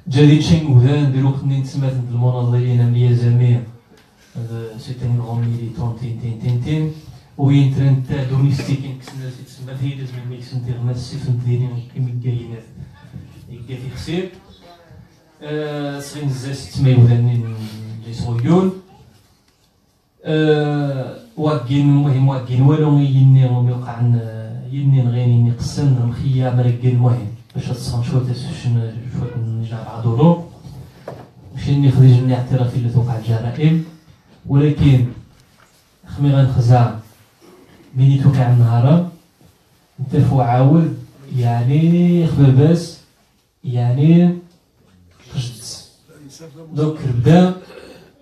جديد شين وذان ديال وقت اللي تسمات المناضلين اليزاميه سيتي ان غون ميليتون تين وين تران تاع دونيستيكين كسنا تسمى هي لازم ميكس ندير ما السيف نديرين كيما كاينات يلقى في خسير صغين الزاس تسمى وذان لي صغيون واكين المهم واكين والو يني وقع يني غير قسن مخيا مرقين المهم باش تصون شويه شويه نجا بعضولو ماشي نخرج من اعترافي اللي توقع الجرائم ولكن خمي غنخزع ملي توقع النهار انت فو عاود يعني خباباس يعني خرجت دوك بدا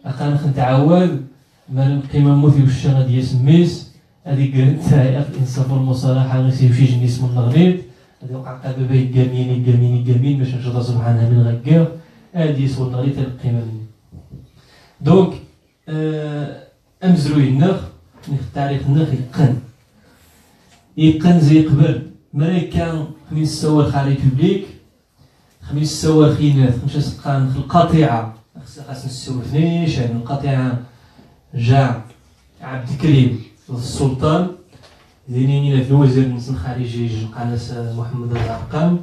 اخا نتعاود ما نبقي ما نموت وشا غادي يسميس هذيك تاع الانصاف والمصالحه غير شي جنيس من الغريب هذا وقع قبابه يقامين باش نشوف سبحانها من غكا هادي يسول الغريب تلقي مني دونك امزروي النخ التاريخ النخ يقن زي قبل ملي كان خميس سوار خا ريبوبليك خميس سوار خينات خمسة سقان القطيعه خاص نسول اثنيش يعني القطيعه جاء عبد الكريم السلطان دينينا في الوزير الخارجي قناص محمد الزرقان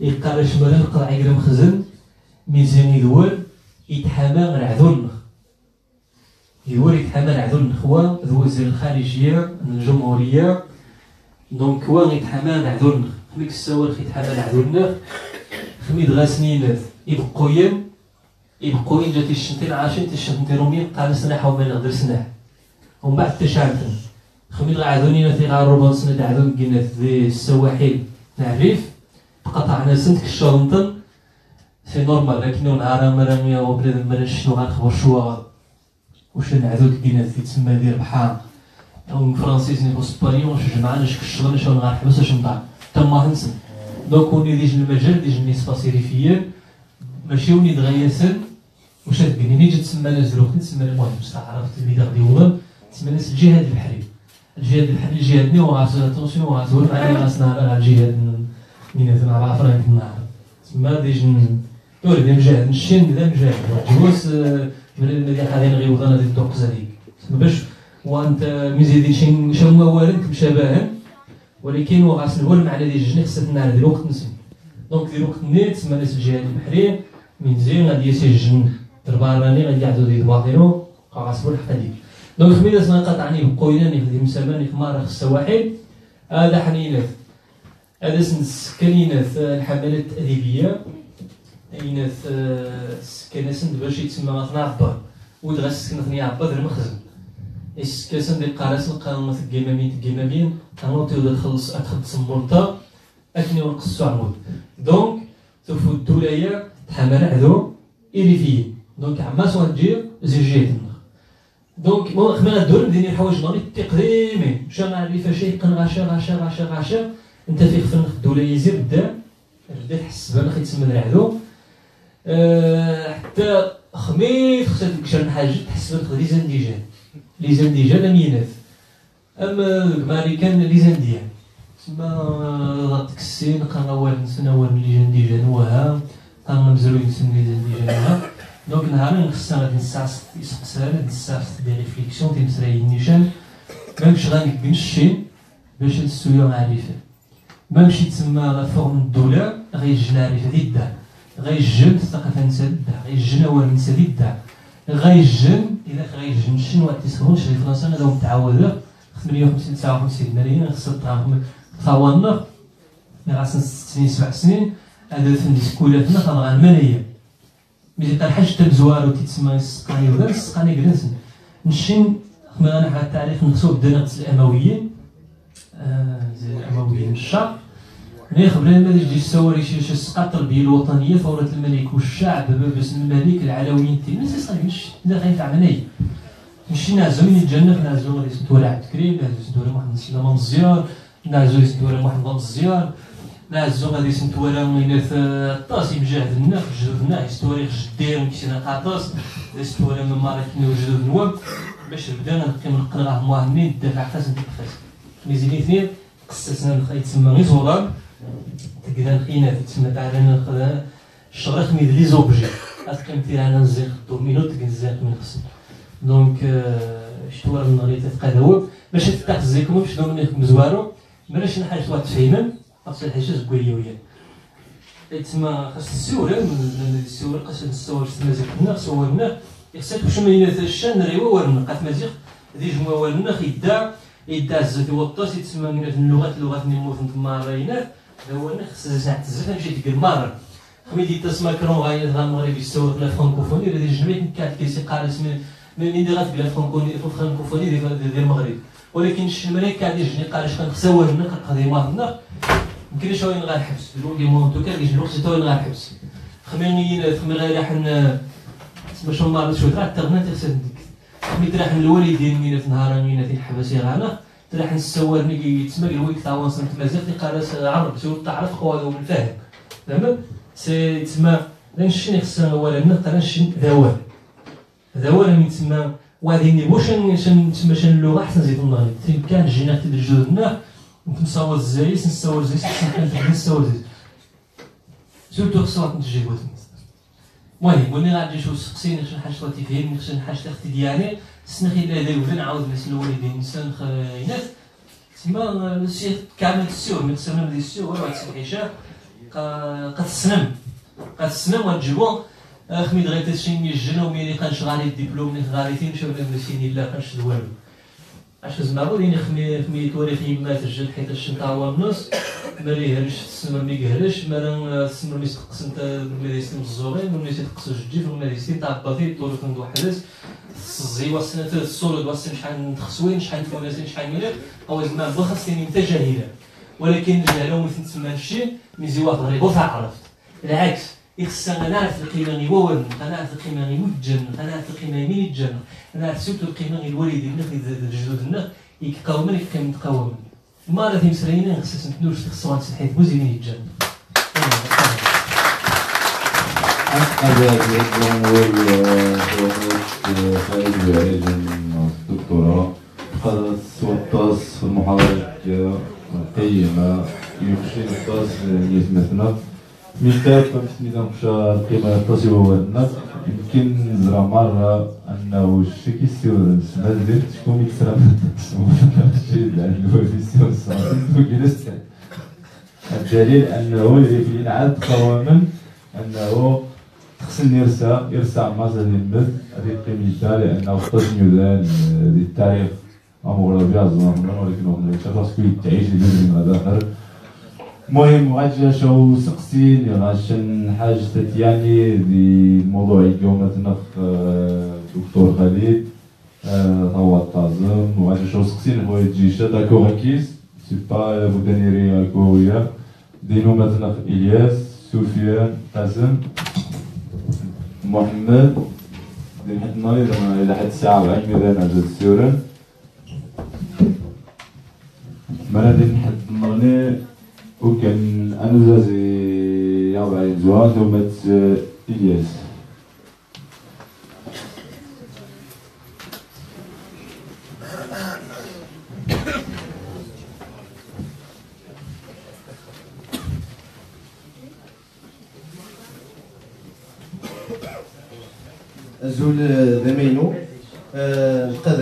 يقارش مرن قطع يقرا مخزن ميزان يدور يتحامى غير عذون يدور يتحامى عذون هو الوزير الخارجيه الجمهوريه دونك هو يتحامى عذون خميك السوار يتحامى عذون خميد غاسنين يبقوين جاتي الشنتين عاشين الشنتين رومين قال سناح وما نقدر سناح ومن بعد تشعبتن خميد غعذوني نتي غاربان سنة عذون كينا في السواحل نعرف قطعنا سنتك الشرنطن سي نورمال لكن نهار مراميا وبلاد مرا شنو غنخبر شوا واش نعذود كينا في تسمى دير بحار او فرانسيس نيفو اسبانيول واش جمعنا شك الشغل شنو غنحبس واش نطلع تما هنسن دونك وني ديج المجال ديج النسبه سيريفيين ماشي وني دغياسن واش هاد بنيني جات تسمى ناس الوقت تسمى المهم بصح عرفت اللي غادي يوضل تسمى ناس الجهاد البحري. الجهاد البحري الجهاد ني وغاس اتونسيون وغاتولف على راسنا على الجهاد من مع فرانك النهار تسمى ديجن دور ديال مجاهد نشين ذا مجاهد جوس من اللي غادي نغيوض هذيك الدوقزه ديك باش وانت مزيدين شي موالد مشابهه ولكن وغاس هو المعنى ديال الجني خصنا نعرف الوقت نسمي دونك الوقت نيت تسمى ناس الجهاد البحري من زين غادي يسجن درباراني غادي يعدو ديال باطينو خاص هو الحق ديال دونك خميده سنقطعني بقويناني في مساماني في مارخ السواحل هذا حنينات هذا سنس كاينات الحملات الادبيه كاينات كنسند باش يتسمى مثلا عبار ودغس كنثني عبار المخزن كاسن ديال القراص القانون الجمامين قانون تقدر تخلص المولطه اكني ونقصوا عمود دونك تفوت الدولايه تحمل عذو إليفية دونك عما سوا تجير زيجيت دونك مو خمنا الدور مديني الحوايج ناري تقديمين مشى معرفة شي يقن غاشا انت في خفن الدولة يزير بدا تحس بان خي تسمى العذو حتى خميت خصها تكشر حاجة تحس بان لي زنديجان امينات اما الماريكان لي زنديان تسمى تكسين قنوال نسنوال لي زنديجان وها مزروي نسمي ديالها دونك نهار خصنا غادي نسعس يسقسال نسعس دي ريفليكسيون تيمسراي نيشان مامش غنكبن الشي باش نسويو معرفه مامشي تسمى لا فورم الدولار غيجن عرفه ديال الدار غيجن الثقافه نتا الدار غيجن اول نتا ديال الدار غيجن الا غيجن شنو تيسخونش في فرنسا هذا متعود 58 59 ملايين خصها تطعم ثوانر خاصنا 6 سنين 7 سنين هذا في الديسكولاتنا طبعا الماليه ملي طال حاجه تمزوار وتسمى السقاني ولا السقاني جلس نشين خمنا انا على التاريخ نقصو بدنا نقص الامويين الامويين الشعب ملي خبرنا الملك يجي يساوري شي السقا التربيه الوطنيه ثوره الملك والشعب باسم الملك العلويين تي ماشي صافي مش لا غينفع منايا مشي نعزو من الجنه نعزو غادي سنتوري عبد الكريم نعزو سنتوري محمد سلامه مزيار نعزو سنتوري محمد مزيار نعزو غادي سنتورا من الطاسي مجاهد الناس جدودنا هيستوري جدير كيسنا قاطاس هيستوري من ماركين وجدود النواب باش بدانا نقيم نقرا مهمين دافع فاس نديك فاس ميزيني اثنين قصصنا الخيط تسمى غير زوران تقدر نخينا تسمى تاع انا الشرخ ميد لي زوبجي اتقيم تي انا نزيق دومينو تنزيق من خصم دونك شتورا من غير تتقادوا باش تفتح الزيكم باش دومينو مزوارو مالاش نحاج واحد تفهمن خاص الحاجه زكويه وياه تسمى خاص السورة من السورة خاص نستوعب تمازيغنا صورنا يخصك واش من الشان ريوا ورنا قات مازيغ دي جموا ورنا يدع الزيت وطاس يتسمى من اللغات نموت نتما راينات هو خاص ساعه الزيت نمشي ديك المره خميدي تسمى كرون غاينات غا المغرب يستوعب لا فرانكوفوني ولا دي جمعيه كانت كيسي قارس من ديغات بلا فرانكوفوني ديال المغرب ولكن الشمالي كاع يجني قارش كنخساو هنا كنقضي ماهنا يمكن شويه نغا الحبس دلوقتي مونتو كان كيجي الوقت حتى نغا الحبس خميني غير حنا باش نمارس شويه تاع التغنات خصها ديك خميت راح الوالدين من في نهار من في الحبس غانا راح نسوار ني تسمى الويك تاع وصل مازال قارس عرب سو تعرف خويا من فاهم زعما سي تسمى نشني خصنا اولا نقرا نشن ذوال من تسمى وهذه واش نسمى شن اللغه حسن زيد المغرب كان جينا حتى لجدودنا نصور الزايس نصور زيت نصور زيت سورتو خصنا نتجيبو المهم ولي غادي نشوف سقسيني شنو حاجه صوتي فهمني شنو حاجه اختي ديالي سنخي لا داير نعاود نسال الوالدين نسال خاينات تما الشيخ كامل السور من خصنا نبدا السور واحد الصبيحه قد السنم وتجيبو خميد غير تشيني الجنه وملي كنشغالي الدبلوم اللي غاليتين شوف نسيني لا كنشد والو اش زعما وليني خمي توريخ يما تسجل حيت الشنطه هو النص ما ليهرش السمر ما يقهرش ما السمر ما يسقس انت ما يسلم الزوغين ولا يسقس الجيف ولا يسير تاع الباطي طول كند واحد الزي وصلنا الصولد وصل شحال تخصوين شحال فوازين شحال مليح او زعما بو خاصني انت جاهله ولكن الجهله مثل تسمى الشيء ميزي واحد غير عرفت بالعكس خصنا نعرف القيمه اللي هو نعرف القيمه اللي الجنه نعرف القيمه مين الجنه نعرف سورتو القيمه اللي الوالدين اللي جدودنا يقاومون يتقاومون ما راه مسرينا خصنا نتنوش خصنا نسحيت بوزيني الجنه هذا هو خالد الوعيد من الدكتوراه قد سوطاس في المحاضرة القيمة يمشي نطاس يثمثنا مثال كمثل نمشى القيمة نطاس هو الناس يمكن نزرع مرة أنه الشيء يسير سمادرين تكون يتسرع الشيء لأن الوالد يسير الصعيد وجلست الدليل أنه يريد عاد قواما أنه خصني يرسى مازال يمد هذه القيمة لأنه التصميم ذي التاريخ أمغربيا زمان ولكن هم خاصك تعيش من هذا آخر المهم غادي شو سقسين عشان حاجة يعني دي موضوع اليوم تنخ دكتور خالد هو التعظيم وغادي شو سقسين هو يجي داكو هكيس سي با بودانيري كوريا دي نوم تنخ إلياس سفيان قاسم محمد دي حد ناري إلى حد الساعة 40 ميدان عجل السيورة مالا دي حد ناري وكان أنا زازي 40 زوان ثم إلياس زول ذمينو قد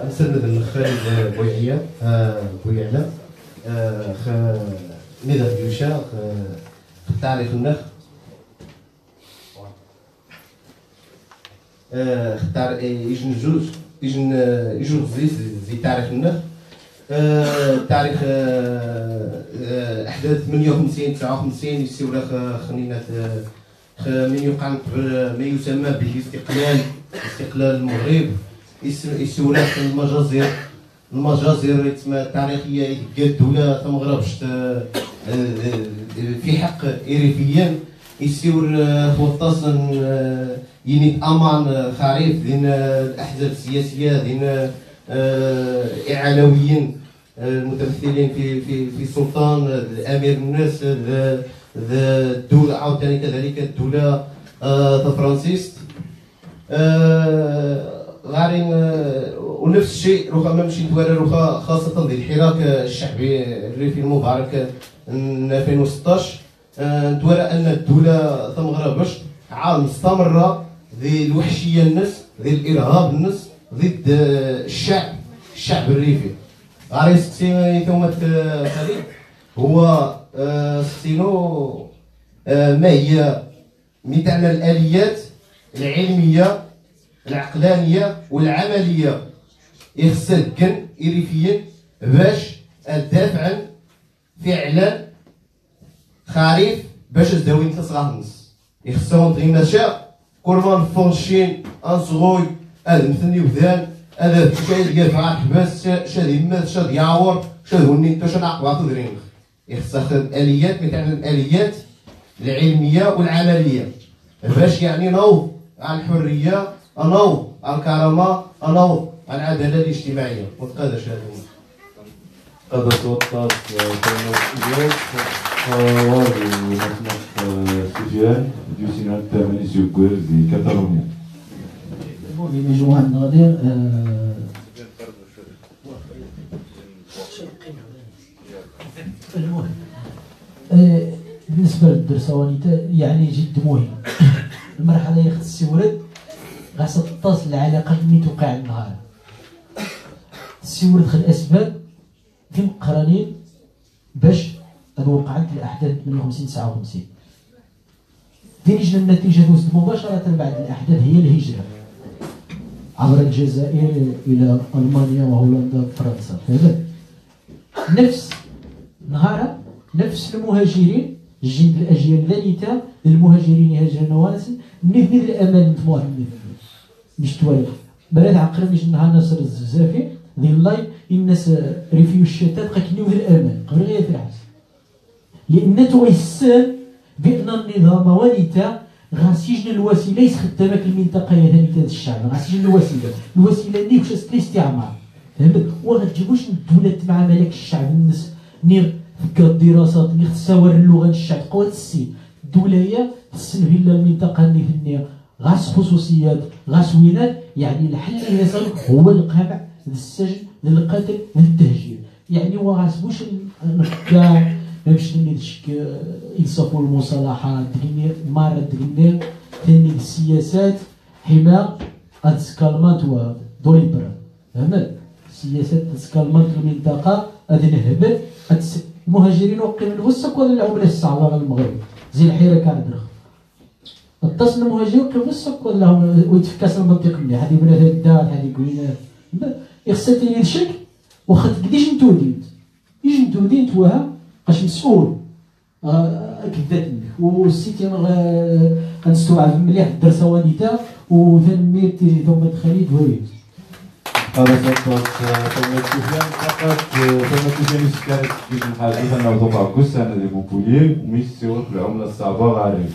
أمسند خالد بويعلى خ ميدا بيوشا تاريخ النخ اختار يجن جوج يجن زي تاريخ النخ تاريخ أحداث 58 59 يسيو خنينات من يقع ما يسمى بالاستقلال استقلال المغرب يسيو المجازر التاريخيه ديال الدوله ما غربش في حق إريفيا يسير وطاس يني امان خريف دين الاحزاب السياسيه دين اعلويين المتمثلين في السلطان الامير الناس الدوله عاوتاني كذلك الدوله فرانسيست غارين ونفس الشيء رخا ماشي نتوالى رخا خاصه ذي الحراك الشعبي الريفي المبارك 2016 نتوالى ان الدوله تمغربش عام مستمره ذي الوحشيه الناس ذي الارهاب الناس ضد الشعب الريفي غاري سقسي ثم خالد هو سقسينو ما هي مثل الاليات العلميه العقلانيه والعمليه يخصك إريفيا باش الدافع فعلا خريف باش الزاوية تصغر النص يخصهم غير ماشا كل ما نفونشين انصغوي هذا مثلني وذان هذا شاد يقف على الحباس شاد يمات شاد يعور شاد هوني انت شاد عقبة تدرين يخصك الاليات مثل الاليات العلميه والعمليه باش يعني نوض على الحريه نوض على الكرامه نوض على العداله الاجتماعيه وتقادر شهادة قد توطات كلمة وارد ونطلق سجان ديوسينا الثامن سيوكور دي كاتالونيا مجموعة النغادير المهم بالنسبة للدرسوانية يعني جد مهم المرحلة يخص ورد غاس تتصل العلاقة اللي توقع النهار السيورد خل أسباب في مقرنين باش وقعت الأحداث 58 59 تنجنا النتيجة مباشرة بعد الأحداث هي الهجرة عبر الجزائر إلى ألمانيا وهولندا وفرنسا فهمت؟ نفس نهارها نفس المهاجرين جيد الأجيال ذلك للمهاجرين يهاجرون وانسا مثل الأمان نتموها مش توالي بلاد عقل مش نهار ناصر الزفافي ذي اللاي الناس ريفيو الشتات قاكنيو ذي الأمان قبل غير العكس لأن تويسان بأن النظام واليتا غاسيجن الوسيلة يسخدمك المنطقة هذه الشعب غاسيجن الوسيلة اللي واش الاستعمار فهمت وغتجيبوش الدولة مع ملك الشعب الناس نير فكر الدراسات اللي خصها اللغة الشعب قوات السين الدولية تسن في المنطقة النيفنية غاس خصوصيات غاس وينات، يعني الحل اللي يصل هو القمع للسجن للقتل للتهجير. يعني وغاسبوش كاع باش ندشك يصفوا المصالحات دغني مرة دغني ثاني السياسات حماية اتسكالمانت ودوليبر فهمت سياسات تسكالمانت المنطقة هذه نهبل المهاجرين وقيم الوسك ولا العملة الصعبة على المغرب زي الحيرة كانت رخ اتصل المهاجرين وقيم الوسك ولا ويتفكاس المنطقة مليح هذه بنات الدار هذه قوينات يخسرتني الشك واخا تقديش نتوديت يجي نتوديت توها باش مسؤول كذات والسيتي غنستوعب مليح الدرسه ونيتا وثنميت ثم خليد وهيد هذا فقط ثم كانت كيف الحديث أنه ضبع كل سنة لمونبولييه وميسيون في العملة الصعبة غالي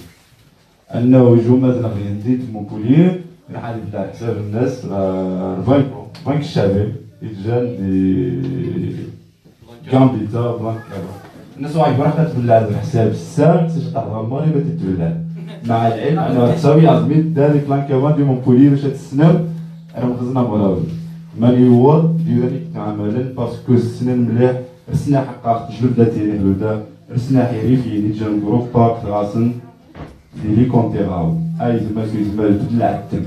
أنه جملة نغينديت مونبولييه نحن على حساب الناس البنك الشعبي يتجان دي كامبيتا بلانك الناس واحد راح تتبلع على الحساب الساعة تشطح الماني ما تتبلع مع العلم أنه تساوي عظميت داري بلانك كمان دي مونبولييه باش تسنم أنا مخزنها مراوي مالي هو ديالك تعملا باسكو السنان مليح رسنا حقا تجلب لاتيني هلودا رسنا حريفيين يجان جروب باك راسن ديلي كونتيغاو اي زعما كيزما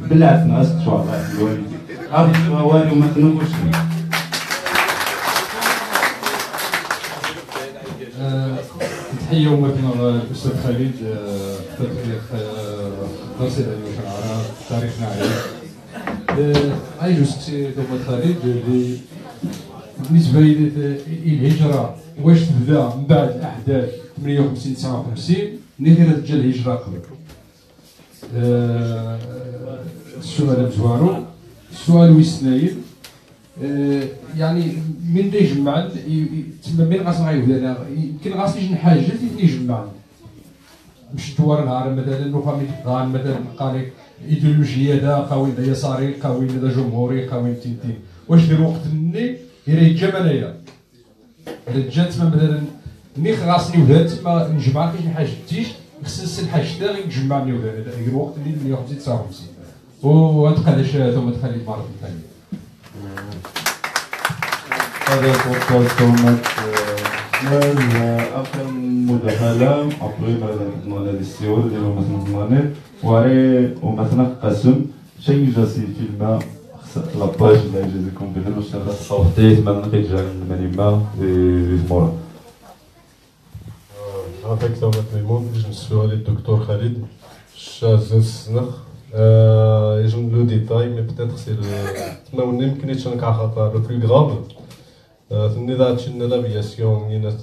بلعت ناس ان شاء الله الوالد غادي والو ما تنوش تحية ومثلا الأستاذ خالد تاريخ درس العرب تاريخنا عليه عايز سي دوما خالد بالنسبة للهجرة واش تبدا من بعد الأحداث 58 59 نهيرة جا الهجرة قبل السؤال مزوارو السؤال ويسنايل يعني من دا يجمعن تما من غاس غايبدا يمكن غاس يجي حاجة يجمعن باش توار نهار مثلا وخا مثلا قالك ايديولوجيه دا قوي دا يساري قوي دا جمهوري قوي تيتي واش دير وقت مني يري جماليه رجات مثلا ني خاصني ولاد تما نجمع كاين حاجه تيش خصني الحاجه دا غير نجمعني ولاد هذا الوقت اللي 159 وغتبقى ثم تخلي المرض الثاني هذا فقط آخر مداخلة أبري بعد السيور اللي هو مثلا واري ومثلا قسم شيء جاسي فيلم لاباج لا يجازيكم بخير واش هذا الصوتي مثلا كيتجا المنيمة في مورا عافاك ثم تليمون باش نسولو على الدكتور خالد شاز السنخ يجن لو ديتاي مي بيتيتر سي تما وني مكنيتش نكا خاطر لو بلو غراف النظام ديال لافياسيون ملي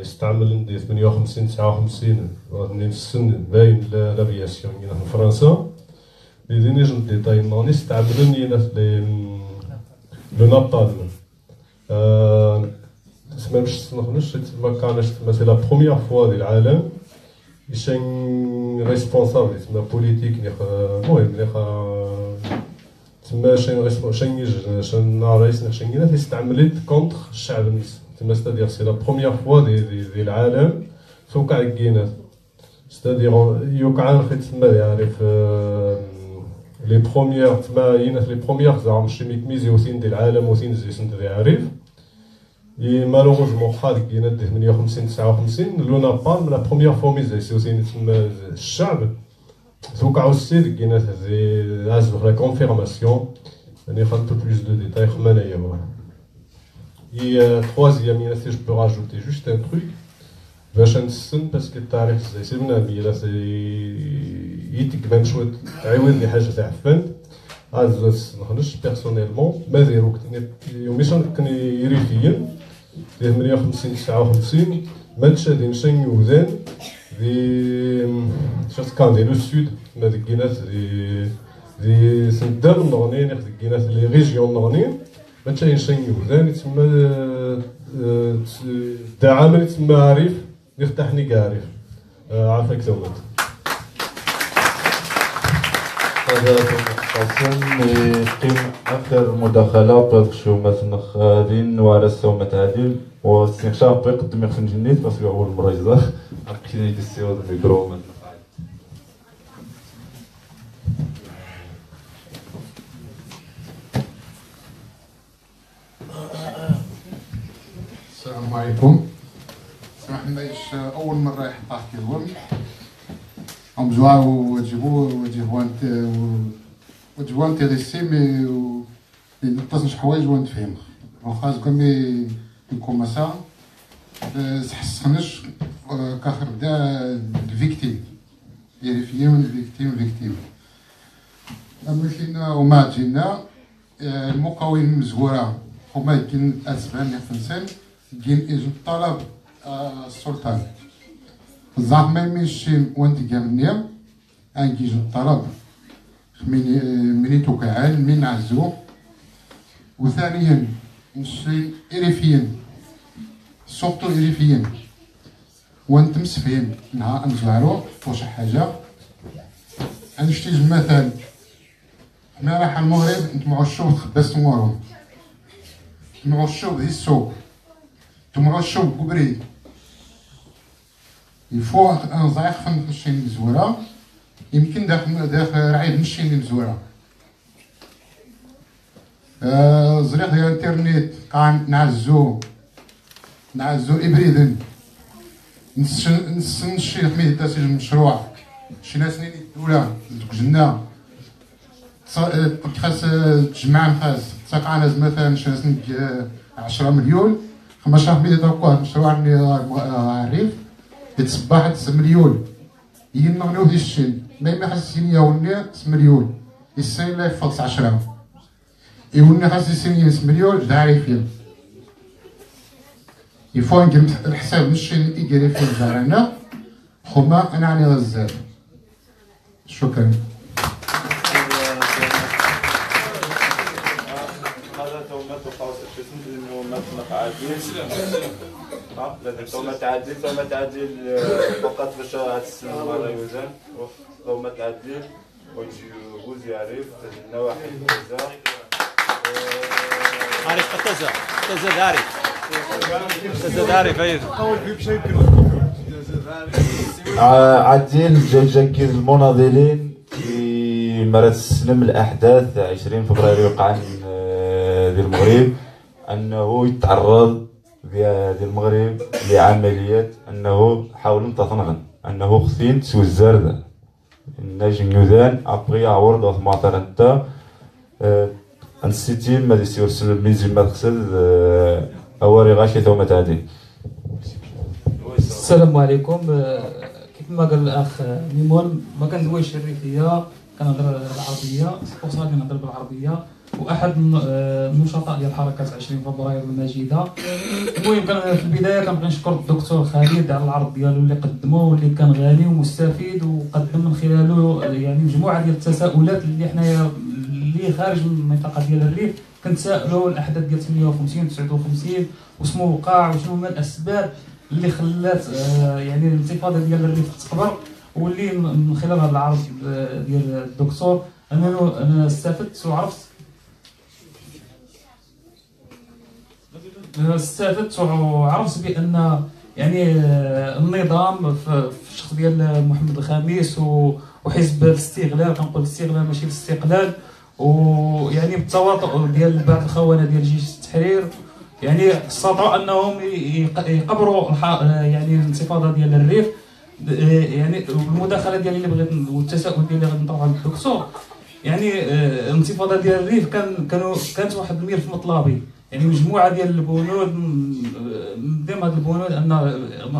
يستعمل ندير 58 59 راني في السن باين لافياسيون هنا في فرنسا بديني جن ديتاي نوني استعملني هنا في لو نابالم تسمى باش نخرج تما كانش تما سي لا بروميير فوا ديال العالم يشين ريسبونسابل تما بوليتيك المهم تما شين رئيس نخشنينا تستعملت كونتر الشعب الناس تما ستادير سي لا بروميير فوا ديال العالم توقع الكينات ستادير يوقع نخي تما يعرف لي بروميير تما هنا لي بروميير زعما شيميك ميزيوسين ديال العالم وسين زيسن يعرف مالوغوزمون خا الكينات ديال 58 59 لو نابال لا بروميير فوا ميزيوسين تما الشعب توقعوا السيد الكينات هذه عزف لا كونفيرماسيون يعني خا un peu plus de détails خمانايا troisième il si je peux rajouter juste un truc باش نسن باسكو التاريخ زي سيبنا ميلا سي يتكمل شويه عاودني حاجه تاع عفان عزوز نخرج بيرسونيلمون ما ديرو كنت يوميشان كان يريفيا ديال 58 59 ما تشادين شين يوزان دي شاس كان ديال السود ما دكينات دي سندان نغنين دكينات لي ريجيون نغنين ما تشادين شين يوزان تما دا عامل تما عارف يفتحني كعارف عافاك ثمت هذا قسم يقيم آخر مداخلة بادخشو مثلا خالين وارسة ومتعادل واستنشاق بيقدم يخفن جنيت باسكو أول مرة يزاق عقيني ديسيو الميكرو مثلا كيهم امزوارو وجبوا انتريسي مي نطاس شي حوايج ونفهم واخا كومي كوماسا سحسنش كاخر بدا الفيكتيم يريفيون فيكتيم اما فينا وما جينا المقاومين مزوره هما كاين اسبان فنسان كاين اجن طلب السلطان زعما ماشي وانت كامنيا انكي جن طلب مني توكعان من عزو وثانيا نشي إريفيين سورتو إريفيين وانت مسفين نهار نزوارو فوش حاجة نشتيج مثلا حنا راح المغرب نتمعو الشوب خباز تمورهم نتمعو الشوب ذي السوق نتمعو الشوب كبري يفو نزايق فن نشين مزورة يمكن داخل رعيب نشين مزورة زريق ديال الانترنت كان نعزو ابريدن نسنشي حميد تاسيج المشروع شينا سنين الدولة زوجنا خاص تجمع خاص تساقعنا مثلا شينا سنين 10 مليون 15 مليون تلقوه مشروع الريف يتصبح 9 مليون ينغنوه في الشين ما يحسين يوني 9 مليون السنة لا يفضل 10 يوني خاص يسين 9 مليون داعي فيه يفوا نقلب الحساب نشين إيجاري في جارنا خما أنا عني غزال شكرا. هذا تومات وقاوس الجسم المهمات متعادل لازم تومات تعديل فقط باش هاد السنة مرة يوزن تومات تعديل ويجوز يعرف النواحي الجزاء عارف تزا داري فايد عديل جاكين المناضلين في مرات السلم الأحداث 20 فبراير وقع ديال المغرب أنه يتعرض ديال المغرب لعمليات أنه حاول تطنغن أنه خصين تسوي الزرد الناجم نيوذان أبغي عورد وثماطر أنت السيتيم مادي سيرسل الميزي ما تقصد أوري غاشي ثم تعدي. السلام عليكم. كيف ما قال الأخ ميمون ما كندويش الريفية كنهضر العربية سبوصا كنهضر بالعربية وأحد النشطاء ديال حركة 20 فبراير المجيدة. المهم كان في البداية كنبغي نشكر الدكتور خالد على العرض ديالو اللي قدمه واللي كان غني ومستفيد وقدم من خلاله يعني مجموعة ديال التساؤلات اللي حنايا اللي خارج من المنطقة ديال الريف كنتسائلوا الأحداث ديال 58 59 وشنو وقع وشنو هما الأسباب اللي خلات يعني الانتفاضة ديال الريف تكبر واللي من خلال هذا العرض ديال الدكتور أنا استفدت وعرفت بأن يعني النظام في الشخص ديال محمد الخامس وحزب الاستغلال كنقول الاستغلال ماشي الاستقلال ويعني بالتواطؤ ديال بعض الخونه ديال جيش التحرير يعني استطاعوا انهم يقبروا يعني الانتفاضه ديال الريف يعني المداخله ديالي اللي بغيت والتساؤل ديالي غادي نطرحه على الدكتور يعني الانتفاضه ديال الريف كانت واحد الملف مطلبي يعني مجموعه ديال البنود من ضمن هذه البنود ان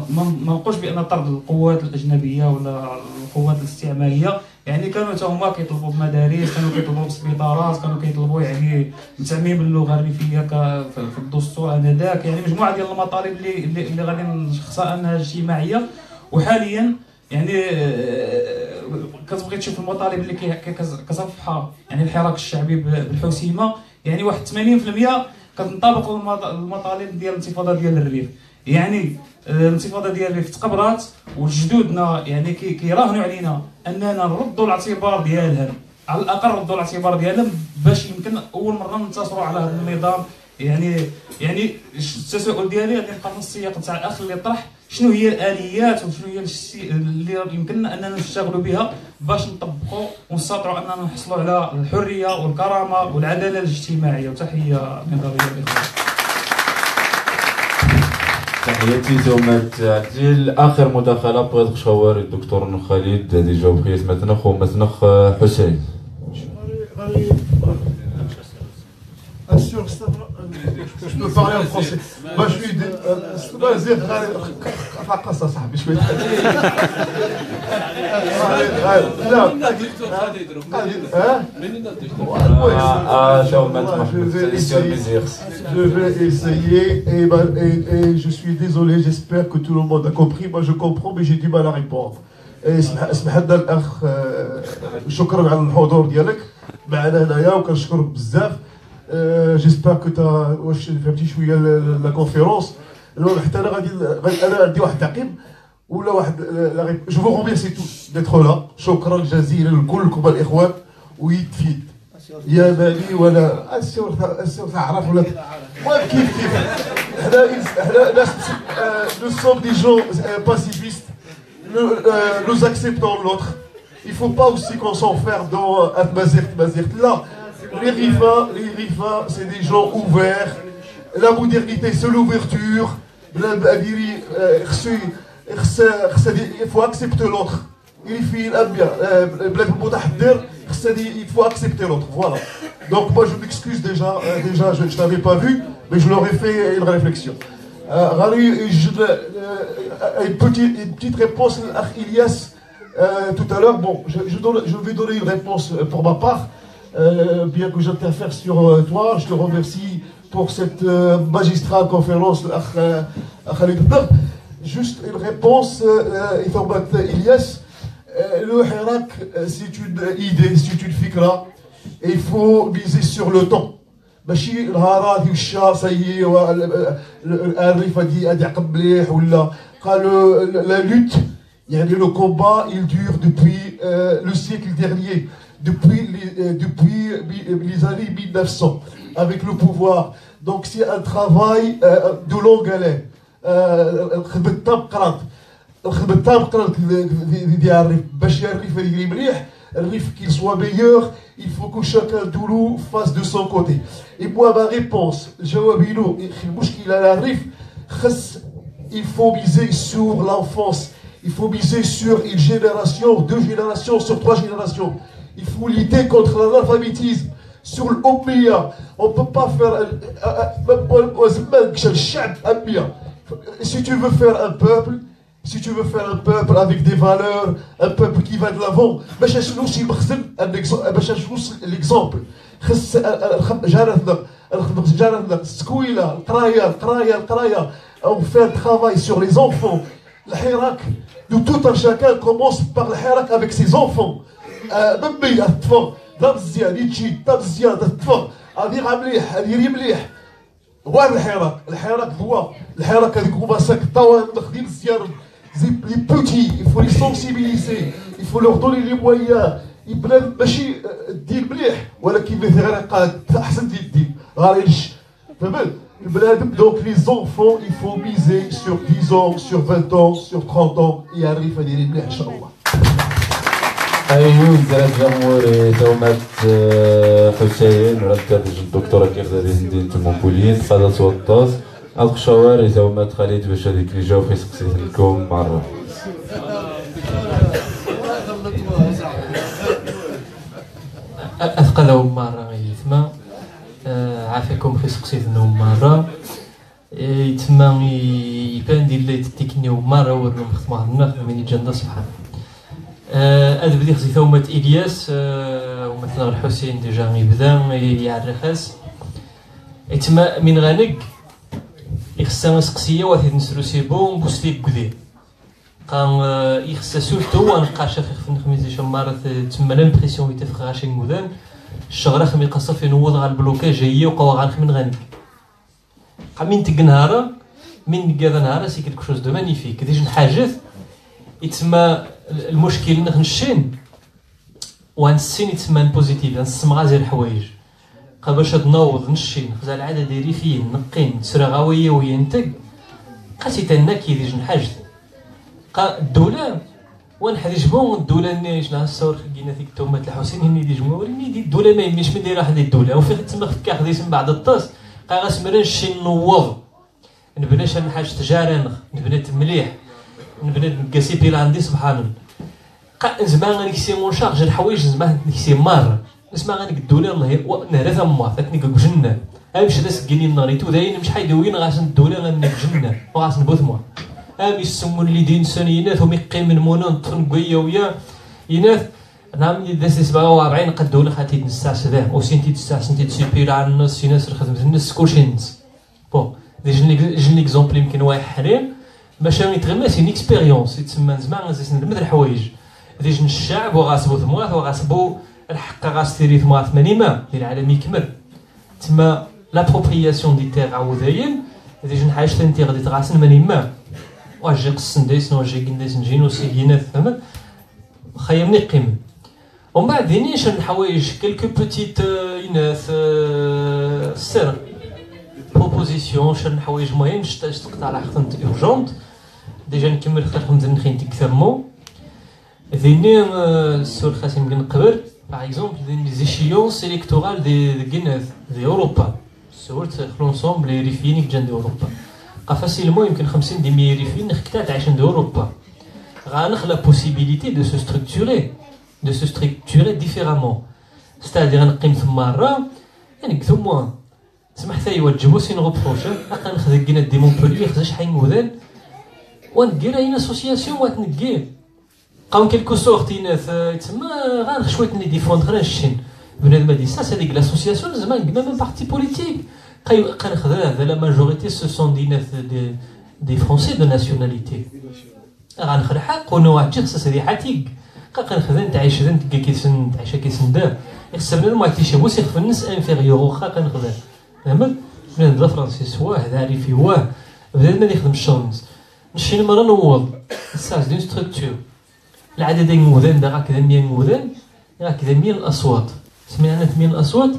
ما نقولش بان طرد القوات الاجنبيه ولا القوات الاستعماريه يعني كانوا حتى هما كيطلبوا بمدارس كانوا كيطلبوا بسبيطارات كانوا كيطلبوا يعني تعميم اللغه الريفيه في الدستور انذاك يعني مجموعه ديال المطالب اللي غادي نشخصها انها اجتماعيه وحاليا يعني كتبغي تشوف المطالب اللي كتصفحها يعني الحراك الشعبي بالحسيمه يعني واحد 80% كتنطبق المطالب ديال الانتفاضه ديال الريف يعني الانتفاضه ديال الريف تقبرات وجدودنا يعني كيراهنوا علينا اننا نردوا الاعتبار ديالهم على الاقل ردوا الاعتبار ديالهم باش يمكن اول مره ننتصروا على هذا النظام يعني التساؤل ديالي غادي نبقى في السياق تاع الاخ اللي طرح شنو هي الاليات وشنو هي اللي يمكننا اننا نشتغلوا بها باش نطبقوا ونستطيعوا اننا نحصلوا على الحريه والكرامه والعداله الاجتماعيه. وتحيه نظريه الاخوان. حياتي ثم تعديل اخر مداخله بغيت نشاور الدكتور خالد اللي جاوب خيات مثنخ ومثنخ حسين. Je peux parler en français. Moi, je suis. Je vais essayer et je suis désolé, j'espère que tout le monde a compris. Moi, je comprends, mais j'ai du mal à répondre. اسمح لنا الاخ شكرا على الحضور ديالك معنا هنايا وكنشكرك بزاف. جيسبر كو تا واش فهمتي شويه لا كونفيرونس. المهم حتى انا انا عندي واحد التعقيب ولا واحد جو فو روميرسي تو ديتر لا. شكرا جزيلا لكلكم الاخوان ويتفيد يا مالي ولا السور تعرف ولا المهم كيف حنا ناس نو سوم دي جون باسيفيست. Nous acceptons l'autre. Il ne faut pas aussi qu'on s'enferme dans Mazert. Là, les Rifa, c'est des gens ouverts. La modernité, c'est l'ouverture. Il faut accepter l'autre. Il faut accepter l'autre. Voilà. Donc moi je m'excuse déjà je ne t'avais pas vu, mais je leur ai fait une réflexion. Une petite réponse à Ilias tout à l'heure. Bon, je vais donner une réponse pour ma part, bien que j'interfère sur toi. Je te remercie pour cette magistrale conférence à Khalid Bner. Juste une réponse, Ilias. Le Hirak, c'est une idée, c'est une fikra, et il faut miser sur le temps. ماشي الهارات والشا سي الريفه دي ادي عقب مليح ولا قالوا لا لوت يعني لو كومبا il dure depuis le siècle dernier depuis les années 1900 avec le pouvoir. Donc c'est un travail de longue haleine. الخدمه بقرات ديال الريف باش الريف يجري مليح الريف qu'il soit meilleur. Il faut que chacun de nous fasse de son côté. Et moi, ma réponse, il faut miser sur l'enfance. Il faut miser sur une génération, 2 générations, sur 3 générations. Il faut lutter contre l'analphabétisme, sur l'oublia. On ne peut pas faire si tu veux faire un peuple, avec des valeurs, un peuple qui va de l'avant, l'exemple. On fait un travail sur les enfants. Le Hirak, de tout un chacun commence par le Hirak avec ses enfants. Les petits, il faut les sensibiliser, il faut leur donner les moyens. البلاد ماشي الدين مليح ولكن مثل غير قاد احسن ديال الدين غاريش فهمت البلاد. Donc les enfants il faut miser sur 10 ans, sur 20 ans, sur 30 ans يعرف هذه مليح ان شاء الله. ايوه زاد جمهور تومات حسين رد الدكتوره كيردادي ديال مونبوليين قادة توطاس الق شواري تومات خالد باش هذيك اللي جاو في سقسيت لكم مره. أثقلهم مرة يتما عافاكم في سقسيتنهم مرة يتما يبان ديال اللي تتكنيو مرة ورنو مخدمة هنا من يجانا سبحان هذا بدي خزي ثومة إلياس ومثلا الحسين ديجا يبدا يعرخاس يتما من غانق يخصها سقسية واحد نسرو سيبون بوستيك كدير قام يخصها سورتو ونقاشا في الخميس شمارة تما لامبريسيون يتفق غاشي مودان الشغرة خمي قصة في نوض غا البلوكاج هي وقوا غا من غانق قامين تق نهارا من كذا نهارا سي كيلكو شوز دو مانيفيك ديجا حاجات يتما المشكل نخنشين وانسين يتما بوزيتيف نسمع زي الحوايج باش تنوض نشين خزال العاده ديري فيه نقين تسرى غاويه وينتق قاسي تناكي ديجا حاجه الدوله وين حديش بون الدوله نيش لا الصور خلينا فيك تومه الحسين هني دي جمهوري دي الدوله ما يميش من دايره هذه الدوله وفي تما خدك خديت من بعد الطاس غاسمرن شي نوض نبنى شان حاجة تجارة نبنى مليح نبنى نقاسي بيلاندي سبحان الله زعما غنكسي مون شارج الحوايج زعما نكسي مار زعما غنقدولي الله نهرا ثما فاتني كجنة امشي داس كيني ناريتو داين مش حيدوين غاس ندولي غنك جنة وغاس نبوث موا امي السمون اللي دين سنينات هم يقيم مونون نطفن ويا يناث نعم داس 47 قدولي خاتي نساع سدا وسنتي تساع سنتي تسيبير على الناس في ناس خدمت الناس كلشي نس بون دي جن ليكزومبل يمكن واحد حريم باش يتغمى سي اكسبيريونس يتسمى زعما غازي نرمد الحوايج ديجن الشعب وغاسبو ثموات وغاسبو الحق غاس تيري ثموات مانيما العالم يكمل تما لابروبرياسيون دي تيغ عاوداين ديجن حاجه تنتي غادي تغاسن مانيما واجي قسن دايسن واجي قندايسن جينو سيينات فهمت خيمني قيم ومن بعد دينيش الحوايج كيلكو بوتيت يناث سير بروبوزيسيون شن حوايج مهم شتاش تقطع على خدمة اورجونت ديجا نكمل خير خدمة نخين تكثرمو ذيني السؤال خاص يمكن نقبل باغ اكزومبل لي زيشيونس الكتورال دي كيناث دي اوروبا سولت لونسومبل لي ريفيين كجان دي اوروبا قفاسيلمون يمكن 50 دي مي ريفيين نخكتات عايشين دي اوروبا غانخ لا بوسيبيليتي دو سو ستركتوري ديفيرامون ستادير نقيم ثما راه يعني كثموا سمح ثاي وتجبو سين غوبروش اقا نخذ دي مونبوليي خزاش حين وذان ونقير اين اسوسياسيون واتنقير قاون كيلكو سورت يناث تما غير شويه ني ديفوند غير الشين بنادم دي سا هذيك لاسوسياسيون زعما ميم بارتي بوليتيك قا نخذ هذا لا ماجوريتي سو سون دي ناث دي فرونسي دو ناسيوناليتي غنخذ حق ونوع جيخ هذه حاتيك قا نخذ انت عايش انت كيسن تعيش كيسن دا يخسرنا ما تيشابو سيخ في الناس انفيريور واخا كنخذ فهمت بنادم لا فرنسيس واه هذا عارفي واه بنادم ما يخدم الشونز نشي المرة نوض الساس دون ستركتور العدد الموذن دا هكذا 100 موذن هكذا 100 الاصوات سمعنا 100 الاصوات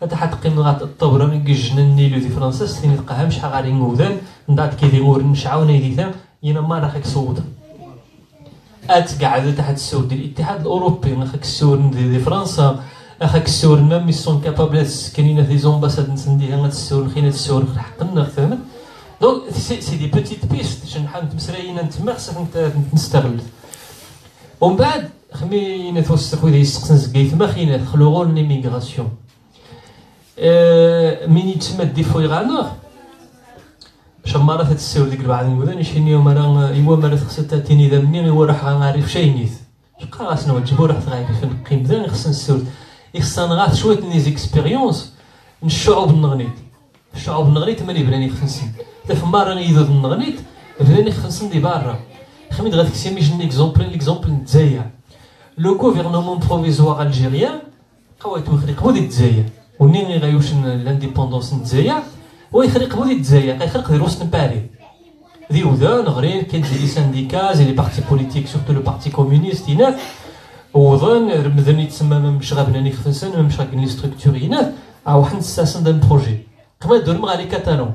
هذا حتقيم غات الطبره من جنني لو دي فرنسا ستين تلقاها مش غادي موذن ندات كيدي مور نشعاو نيديتا ينا ما راك صوت قاعده تحت السور ديال الاتحاد الاوروبي ما خاك السور دي فرنسا اخاك السور ميم سون كابابلس كاينين في زومباساد نسنديها غات السور خينا السور حقنا فهمت دونك سي دي بوتيت بيست شنحال نتمسراينا نتما خصك نستغل ومن بعد خمينا توسخ ويدي يسقسن زكيت ما خينا دخلوا غور ليميغراسيون من يتسمى ديفويغانور باش مرات تساو ديك البعض المدن يشيني يوم راه ايوا مرات خصها تاتيني ذمي ايوا راح غنعرف شي شقا غاسنا وجبو راح تغايب في نقيم ذا خصنا نسول خصنا نغاث شويه ني زيكسبيريونس الشعوب النغنيت الشعوب النغنيت مالي بلاني خصني فما راني يذوذ النغنيت بلاني خصني دي برا خميد غاتكسي ميش ليكزومبل نتزاير لو غوفرنمون بروفيزوار الجيريان قوات يخرقوا ديال الجزائر ونين غايوشن لانديبوندونس نتزاير ويخرقوا ديال الجزائر غيخرق ديال وسط باري ذي وذا نغرين كاين زي سانديكا زي لي بارتي بوليتيك سورتو لو بارتي كومونيست يناث وظن رمذن يتسمى مش غابناني خفنسان مش غاكين لي ستركتورينات او حنا نستاسن دان بروجي كما دور مع لي كاتالون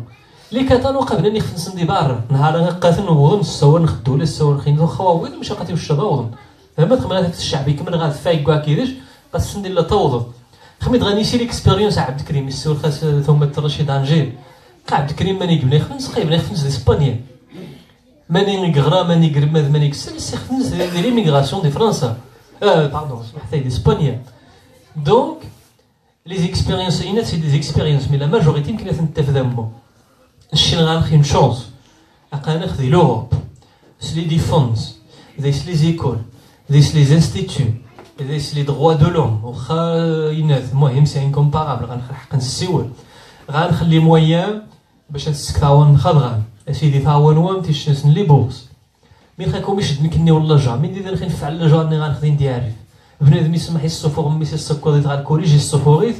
لي كاتالون قبلني خفنسن دي برا نهار غنقاتن وظن نسوا نخدو ولا نسوا نخينو خواويد مش غاتيو الشباب وظن فهمت خمال هذاك الشعبي كمل غاتفايق كاع كيداش غاسن لا توظف خميت غنيشي ليكسبيريونس عبد الكريم السول خاص ثم الرشيد انجيل عبد الكريم ماني يبني خفنس قيبني خفنس اسبانيا ماني نقرا ماني قرماد ماني كسل سي خفنس دي ليميغراسيون دي فرنسا باردون حتى دي اسبانيا دونك لي زيكسبيريونس هنا سي دي زيكسبيريونس مي لا ماجوريتي يمكن تنتفذهم الشي غنخي اون شونس اقا ناخذ لوروب سلي دي فونز ديس لي زيكول ديس لي انستيتو ديس لي دروا دو لوم واخا يناث المهم سي انكومبارابل غنحق نسيول غنخلي مويان باش نسكتاون خضغان اسيدي تاون وام تيشنسن لي بورس مين خاكم يشد نكني ولا جا مين دي داخل نفعل لا جا ني غنخدي نديري بنادم يسمح السفور ميسي السكوريت غا الكوليج السفوريت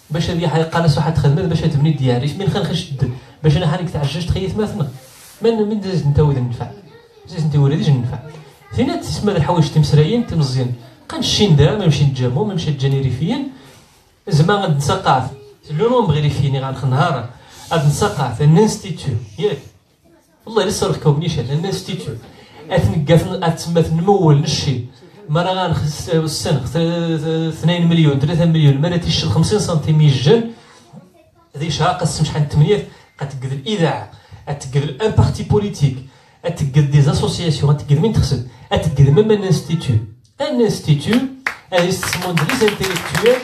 باش هذه قالس واحد خدمه باش تبني دياري مين خنخشد باش انا حالك تعجج تخيط مثلا من داز انت ولد النفع زيد انت ولدي النفع فين تسمى الحوايج تمسرايين تمزيان قنشين دا ما نمشي نتجامو ما نمشي نجانيريفيين زعما غنتسقاف لو نومبر غير فيني غنخ نهار غاد نسقاف الانستيتو ياك والله لسه ركبنيش الانستيتو اتنقى تسمى نمول نشي مرة غنخص السنة 2 مليون 3 مليون مرة تيشل 50 سنتيم يجن ذي شهر قسم شحال 8 قتقد الاذاعه اتقد ان بارتي بوليتيك، اتقد دي زاسوسياسيون، اتقد من تخسد، اتقد ميم ان انستيتو. ان انستيتو هذا يسمون لي زانتيليكتويل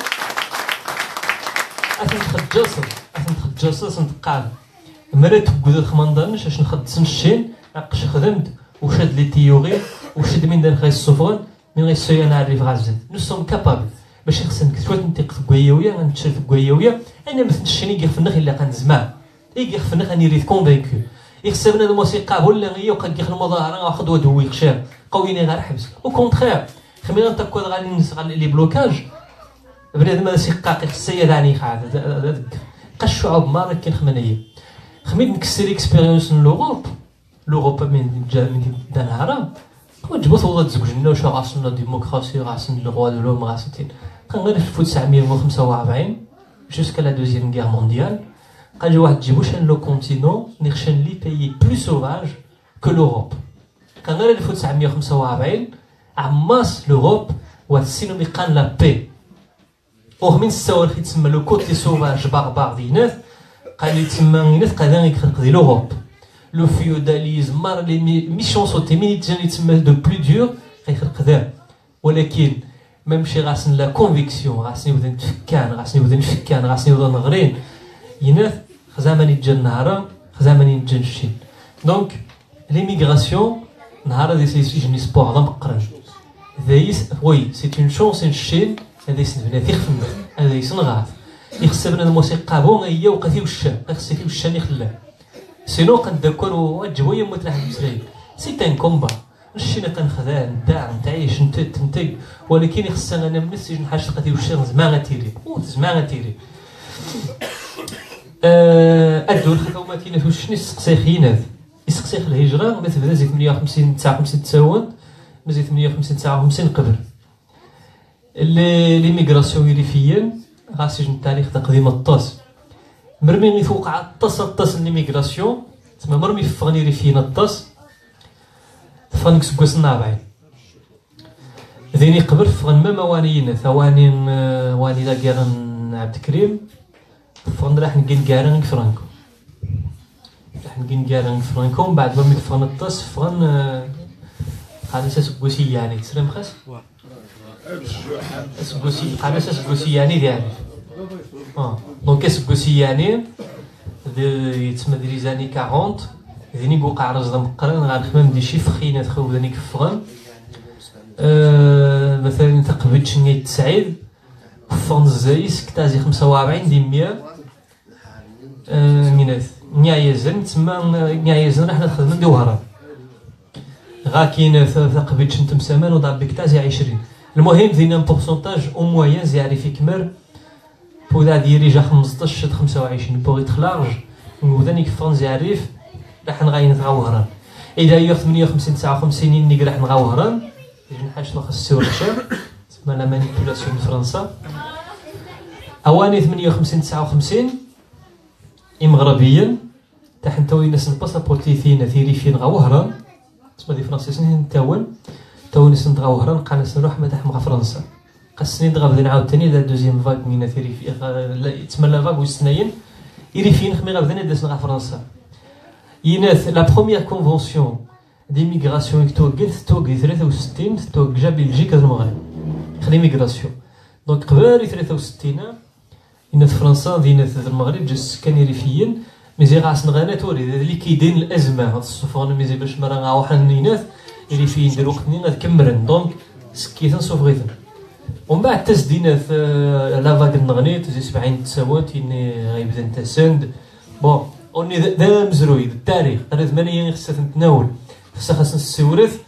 اتنخدجاص نتقال مرات تقود خمندانش اش نخدس نشين اقش خدمت وشاد لي تيوري وشاد من دان خاي السفران من غير سوي انا عرف غازل نو سوم كابابل باش خصني شويه ننطق في كوياويه غنتشر في كوياويه انا مثل الشيني كيف النخ الا كنزمع كيف النخ اني ريت كونفينكو يخسرنا الموسيقى ولا هي وقد كيخ المظاهره واخد ودوي خشاب قويني غير حبس او كونترير خمينا نتاكد غادي نسغل لي بلوكاج بنادم هذا سيقاقي السيد عني خاد قشعوا بمارك كاين خمنيه خميت نكسر اكسبيريونس لوروب من دانهارا وجبت وضع تزوجنا وشا غاسنا ديموكراسي غاسن لو روا دو لوم غاسنتين كان غير في 1945 جوسكا لا دوزيام غير مونديال قال لي واحد تجيبو شان لو كونتينون نيرشان لي بيي بلو سوفاج كو لوروب كان غير 1945 عماس لوروب وهادسينو ميقان لا بي ومن السوالف يتسمى لو كوتي سوفاج باربار دينات قال لي تما نينات قادر يخلق دي لوروب لو فيوداليزم مار لي ميشونسوتي ميليتيان يتسمى دو بلو دور غيخلق ذا ولكن ميمشي غاسن لا كونفيكسيون غاسني وذا نفكان غاسني وذا نغرين ينات خزامني تجا النهار خزامني تجا الشين دونك ليميغراسيون نهار دي سيجني سبور هذا مقرن ذايس وي سي اون شونس الشين هذا يسن بنادي خفنا هذا يسن غاث يخسبنا الموسيقى بون هي وقتي وشا خصتي وشاني خلاه سينو قد داكور وجويه متراح مسري سي تان كومبا الشينا كنخدع نتاع نتعيش نتنتج ولكن خصنا انا من السجن حاجه قتي وشا زعما غتيري زعما غتيري الدول الحكوماتيين في شنو السقسيخينات يسقسيخ الهجره ما تبدا زيد 58 59 تساوت مازال 58 59 قبل ليميغراسيون ريفيين غاسجن التاريخ تقديم الطاس مرمي فوق الطاس ليميغراسيون تما مرمي فغني ريفيين الطاس فغنك سكوس النابعين ذيني قبل فغن ما موانيين ثواني واني لا كيرن عبد الكريم فغن راح نقين كارن فرانكو راح نقين كارن فرانكو من بعد مرمي فغن الطاس فغن قال سكوسي يعني تسلم خاص سكوسي قال سكوسي يعني ديالي دونك سكوسي يعني يتسمى دي زاني 40 ذيني وقع رزق مقرن غنخمم دي شي فخينات خو ذاني كفرن مثلا تقبل شني تسعيد فون زايس كتازي 45 دي 100 مينات نيايزن تسمى نيايزن راح نخدم ندي وهران غاكين تقبل شنت مسامان وضرب كتازي 20 المهم ذينا بورسونتاج او موين زياري في كمر بودا ديري جا 15 25 بوغ يتخلارج وذاني كفون زياريف راح نغاين نغاوهران إذا يوم 58 59 نيك راح نغاوهران يجي نحاش ناخذ السور الشام تسمى لا مانيبيولاسيون فرنسا أواني 58 59 مغربيا تاع نتاوي ناس الباسابورتي فينا ثيري فين غاوهران تسمى دي فرنسيين نتاون تاوي ناس نغاوهران قال ناس نروح مدح مع فرنسا قسني دغا بدا نعاود ثاني لا دوزيام فاك من ثيري في تسمى لا فاك وسناين يري فين خمي غا بدنا داس نغا فرنسا يناث لا بروميير كونفونسيون ديميغراسيون توقف 63 توقف جا بلجيكا المغرب خلي ميغراسيون دونك قبل 63 يناث فرنسا ديناث المغرب جا السكان ريفيين مزي غاس نغانا توري اللي كيدين الازمه هاد السفران مزي باش مرا غاوحن يناث ريفيين ديال وقت نين كمرن دونك سكيتن سوفغيتن ومن بعد تسديناث لا فاك نغنيت زي 70 تساوات يني غيبدا نتسند بون اوني ذا مزروي التاريخ انا ثمانية خصها نتناول خصها نسورث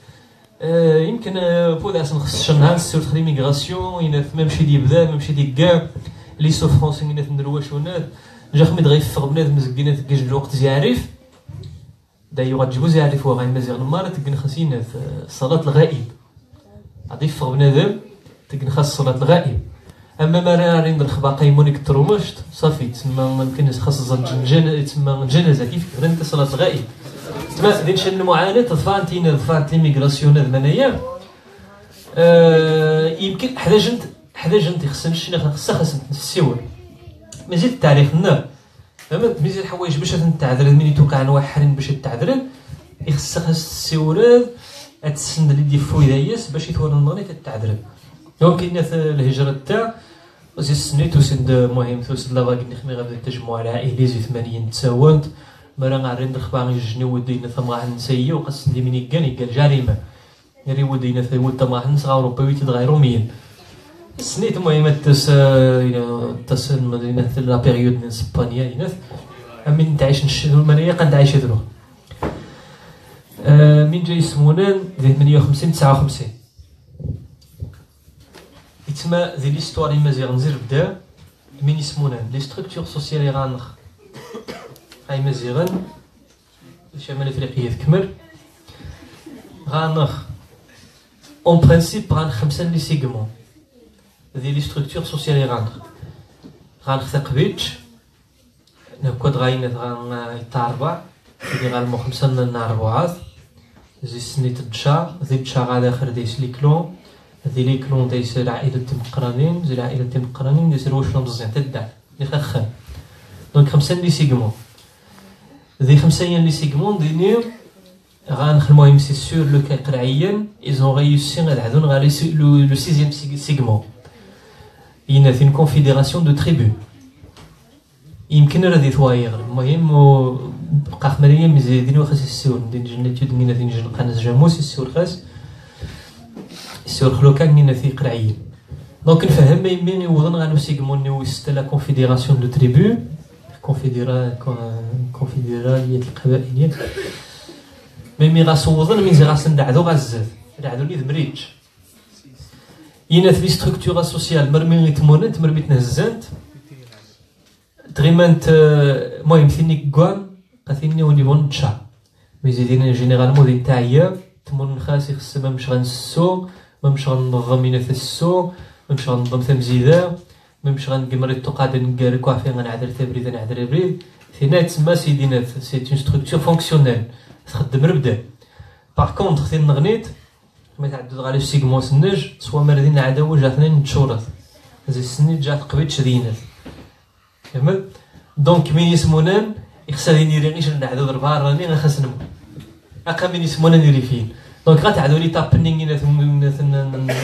يمكن بودا نخص نهار نسورث خلي ميغراسيون يناث ميمشي دي بدا ميمشي دي كاع لي سوفرونس يناث نروش وناث جا خميد غيفغ بنادم مزكينات كاج الوقت زيعرف دايو غتجيبو زيعرف وغاي مزيغ المار تكن خاصين صلاة الغائب غادي يفغ بنادم تكن خاص صلاة الغائب اما ما راه ندرخ باقي مونيك ترومشت صافي تما ممكن خاص تما جنازه كيف انت صلاه الغائب تما دير شي المعاناه طفانتين ليميغراسيون المنايا يمكن حدا جنت خصنا شي خاصها نسيور مازال التاريخنا فهمت ميزه الحوايج باش تنتعذر من يتوقع نواح حرين باش تعذر يخصك السيوراد تسند لي دي فويدايس باش يتورن نغني تتعذر دونك كاين الهجره تاع زي سنيت وسد مهم توسد لا باغي نخمي غير التجمع العائلي زي 80 تساونت مرا غارين الخبار يجني ودينا ثم غا نسيي وقص لي مني قال جريمه يري ودينا في ود ما نس غا اوروبا تغيروا مين سنيت المهم تس مدينه لا بيريود من اسبانيا هنا من تعيش نشدو المنيه قنعيش هذلو من جاي سمونان 58 59 يتما ذي ليستوار مازال نزير بدا من يسمونان لي ستركتور سوسيال غانخ هاي مازال شمال افريقيا تكمل غانخ اون برينسيپ غان 5 لي سيغمون ذي لي ستركتور سوسيال غانخ تقبيتش نكود غاينة غان يتاربع كي غالمو 5 ناربوعات زي سنيت الدشا ذي الدشا غادا اخر ديس لي كلون ذي لي كلون ديس العائلة تمقرانين زي العائلة تمقرانين ديس الوش مزيان تدع لي خخان دونك 5 لي سيغمون ذي 5 لي سيغمون ديني غنخدمو يم سي سور لو كان قرعيا ايزون ريوسي غادعدون غا لو 6 سيغمون ينا في كونفيديراسيون دو تريبو يمكن راه دي ثوايغ المهم بقى خمريه مزيدين وخاص السور ندير جنة دينا دين جن قناص جاموس السور خاص السور خلو كان نينا في قرعيين دونك نفهم ما يمين يوضن غانو سيغمون نيو ست لا كونفيديراسيون دو تريبو كونفيدرالية القبائلية ميمي غاسوضن من زي غاسندعدو غازاف دعدو لي ذمريتش ينا في ستركتورا سوسيال مرمي تموننت مرمي تنهزانت تغيمانت المهم ثيني كوان قاثيني ونيفون تشا ميزيدين جينيرالمون دين تاعيا تمون خاص خص مامش غنسو مامش غنظم ينا في السو مامش غنظم تمزيدا مامش غنقمر التقاد نقال كوافي غنعذر تبريد نعذر بريد ثينا تسمى سيدينات سي اون ستركتور فونكسيونيل تخدم ربدا باغ كونطخ ثين نغنيت ما تعدد غالي سيغمون سنج سوا مردين عداو جاتنا نتشورط زي السنيت جات قبيت شدينات فهمت دونك مين يسمونان يخصها يدير غير نعدو ضربها راني غنخاص نمو اقا مين يسمونان يدير فين دونك غتعدو لي طابنينغ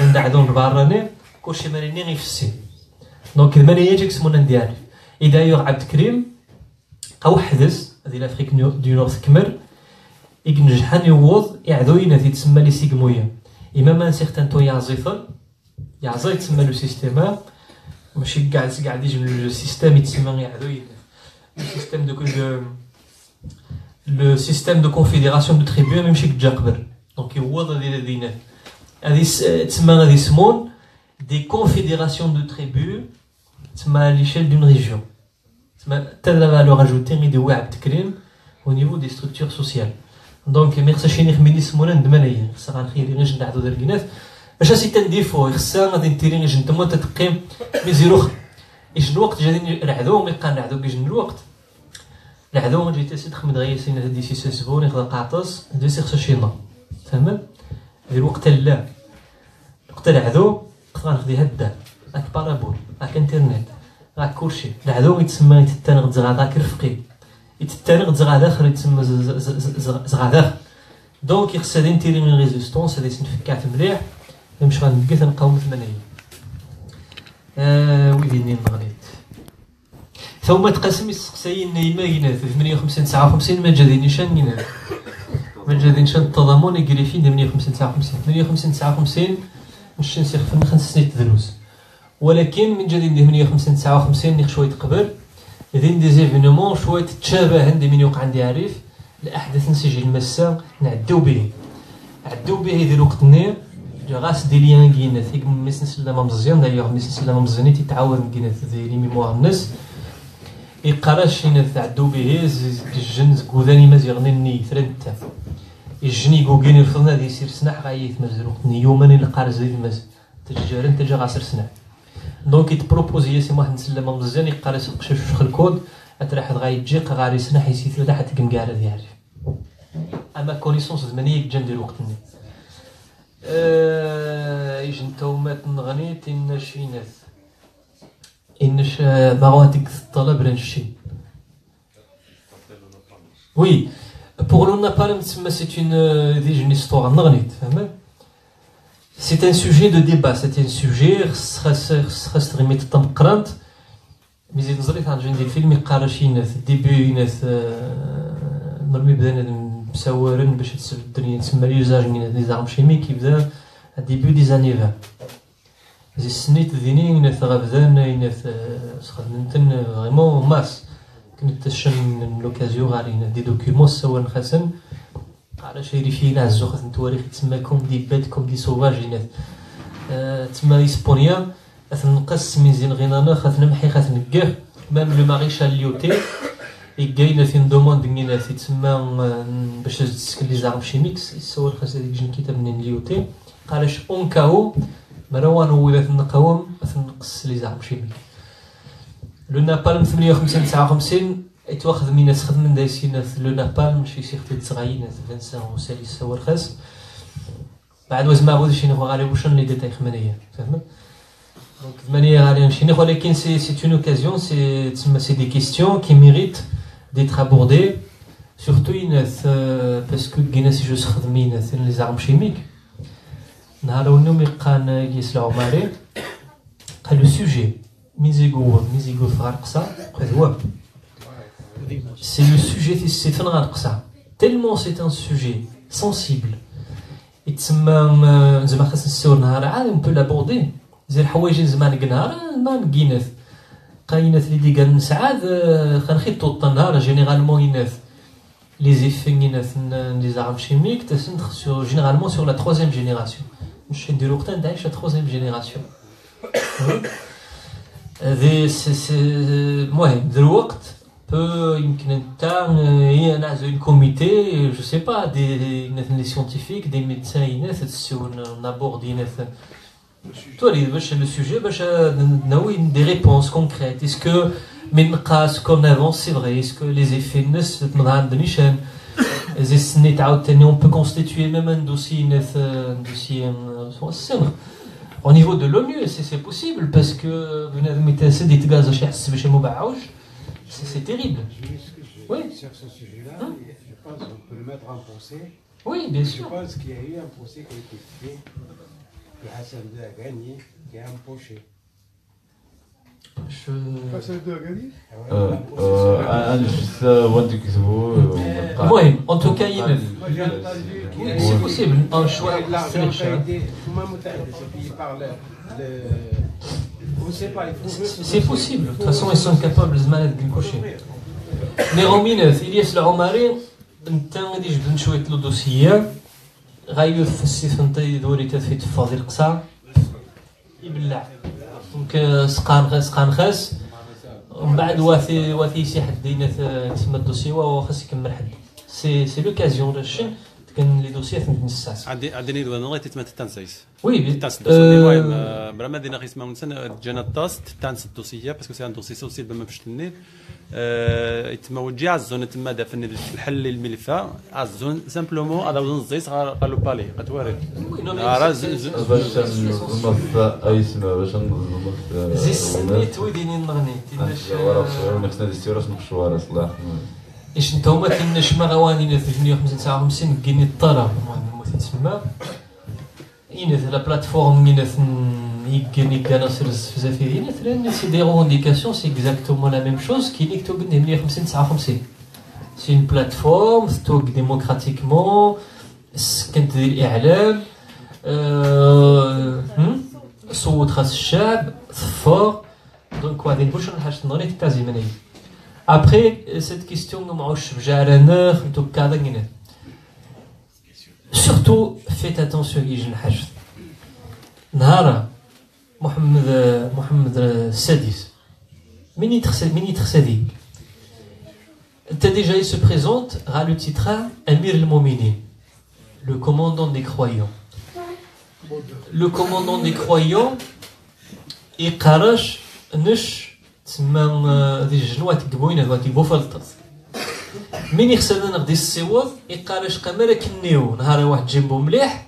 ندعدو ضربها راني كلشي ماليني غيفسي دونك المانيه جيك يسمونان ديالي اذا يوغ عبد الكريم قاو حدث هذه لافريك دو نورث كمر ينجح يوض يعذوينا في تسمى لي سيغمويا اما ما سيغتان تو يعزيفل يعزي تسمى لو سيستيما ماشي قاعد يجي لو سيستيم يتسمى يعذوينا لو سيستيم دو كونفيديراسيون دو تريبيو ماشي جا قبل دونك يوض هذه تسمى غادي يسمون دي كونفيديراسيون دو تريبيو تسمى ليشيل دون ريجيون تسمى تا لا فالور اجوتي غيدوي عبد الكريم au niveau des structures sociales. Donc, merci chéri, خميني سمونا ندمانية. خصها غنخير غير ندعدو دركينات. باش اسي تنديفو خصها غادي نتيري غير نتما تتقيم ميزيروخ. إيش الوقت جادي العدو ميبقى العدو كيجن الوقت. العدو غادي تاسي تخمد غير سينا هادي سي سبون ياخذ قاطس هادي سي خصها شينا. فهمت؟ هادي الوقت لا. وقت العدو غنخدي هاد هاك بارابول هاك انترنت هاك كلشي. العدو يتسمى يتتانغ زغادا كرفقي. يتتانغ زغادا اخر يتسمى زغادا دونك خص هادي نتيري من ريزيستونس هادي نفكات مليح باش غنبقى تنقاوم 8 ويديني نغليت ثم تقسم السقساين نايمه في 58 59 ما جادي نيشان ينال ما جادي نيشان التضامن يقريفين 58 59 58 59 مش نسيخ في 5 سنين دروس ولكن من جادي 58 59 نيخ شويه قبل لدين دي زيفينمون شويه تشابه عندي من يوقع عندي عارف الاحداث نسجل المسا نعدو به عدو به هذا الوقت ني غاس دي ليان كينا ثيك ميس نسلم مزيان دايوغ ميس نسلم مزيان تيتعاون كينا دي لي ميموار الناس يقراش هنا تعدو به الجن كوداني مزيغني ثرنت الجني كوكين يرفضنا دي يصير سناح غايث مزروق يوماني القارز ديال المز تجارن تجا غاسر سناح دونك يتبروبوزي سي واحد نسلم مزيان يقرا يسوق شوف الكود اتراح غايتجي غاري سناح يسير لا حتى كنكاره ديالي اما كونيسونس زمنيه جا ندير وقت ني يجي نتومات نغنيت إنش باغواتك الطلب رنشي Oui, pour le napalm, c'est une histoire نغنيت فهمت. C'est un sujet de débat, c'est un sujet خاص تغميت تمقرنت مزيد نزريت عن جندي الفيلم يقرا شي ناس ديبي ناس نرمي بدانا مساورين باش تسبب الدنيا تسمى ليوزاج دي زارم شيميك يبدا ديبي دي زاني 20 زي سنيت ذيني ناس غابدان ناس خدمتن فريمون ماس كنت تشم لوكازيون غادي دي دوكيومون سوا خاصن على شي فينا عزوخ نتواريخ تسمى كوم دي بيت كوم دي سوفاج ناس تسمى اسبانيا نقص من زين غينانا خاص نمحي خاص نكاه ميم لو ماريشال ليوتي يجينا في ندوموند نينا في تسمى باش تسكن لي زارم شيميكس يسول خاص هذيك جن كتاب من ليوتي قالش اون كاو مروان ولات نقاوم نقص لي زارم شيميك لو نابالم 58 59 يتواخذ من ناس خدم دايسي ناس لو نابالم ماشي سيختي تصغاين 25 وسالي سوا الخاص بعد واش ما غاديش نخو غالي واش لي ديتاي خمانيه فهمت. Donc de manière à aller c'est une occasion, c'est des questions qui méritent d'être abordées, surtout parce que si je suis les armes chimiques. Le sujet, c'est le sujet, tellement c'est un sujet sensible, et on peut l'aborder. زي الحوايج زمان قنهار ما نقيناث قايناث اللي دي قال نسعاد خنخيطو النهار جينيرالمون يناث لي زيفي يناث لي زارم شيميك تسنخ سور جينيرالمون سور لا 3e جينيراسيون مش نديرو وقت ندعيش لا 3e جينيراسيون هذي المهم دروقت بو يمكن نتا نعزو اون كوميتي جو سي با دي لي سيونتيفيك دي ميدسان يناث تسو نابورد يناث le sujet, des réponses concrètes. Est-ce que qu'on avance, c'est vrai? Est-ce que les effets on peut constituer même un dossier au niveau de l'ONU, c'est possible parce que c'est terrible. Oui. Sur ce sujet-là, je pense qu'on peut le mettre en procès. Oui, bien sûr. Je pense qu'il y a eu un procès qui a été fait. Hassan II a gagné, qui a empoché. Hassan II a gagné Oui, en tout cas, c'est possible. Un choix c'est possible. De toute façon, ils sont capables de se cocher. Mais Rominez, Ilyas Omari, نتا غادي يجبد شويه لو دوسيي غايوث في السيفنتي دوريتات في تفاضل القصا يبلع دونك سقان خاص ومن بعد واثي شي حد دينا تسمى الدوسي وخاص يكمل حد سي لوكازيون داشين كان لي دوسيات نتنساس عندني دو نغيت تما تانسايس وي تانس المهم برا ما دينا خيس ما نسن جانا تاست تانس الدوسيه باسكو سي ان دوسي سوسيال بما باش تني يتما وجي عزون تما دافن الحل الملفه عزون سامبلومون هذا وزن الزيت قالوا بالي قتوارد باش نص ايسما باش نظلم زي سنيت ويديني نغني نخصنا ديستيراس مخشوار اصلا ايش نتوما كنشما غوانينا في 1959 كاين الطلب المهم تسمى إنث لا بلاتفورم إنث يكني كان سرز في زفيرين لأن سي دي رونديكاسيون سي إكزاكتومون لا ميم شوز كي اللي كتب 1950 59 سي اون بلاتفورم توك ديموكراتيكمون كانت دير الإعلام صوت خاص الشعب ثفار دونك غادي نقولش حاجة نوري تازي مني ابخي سيت كيستيون معوش بجارنا خمتو كذا كاين surtout faites attention يجن حاجة نهار محمد السادس من يتخسدي انت déjà il se présente à le titre Amir al-Mouminin le commandant des croyants يقراش نش تسمى دي الجنوات كبوينه غادي بوفلطس من يخسر نغدي السيوط يقالش قمر كنيو نهار واحد جنبو مليح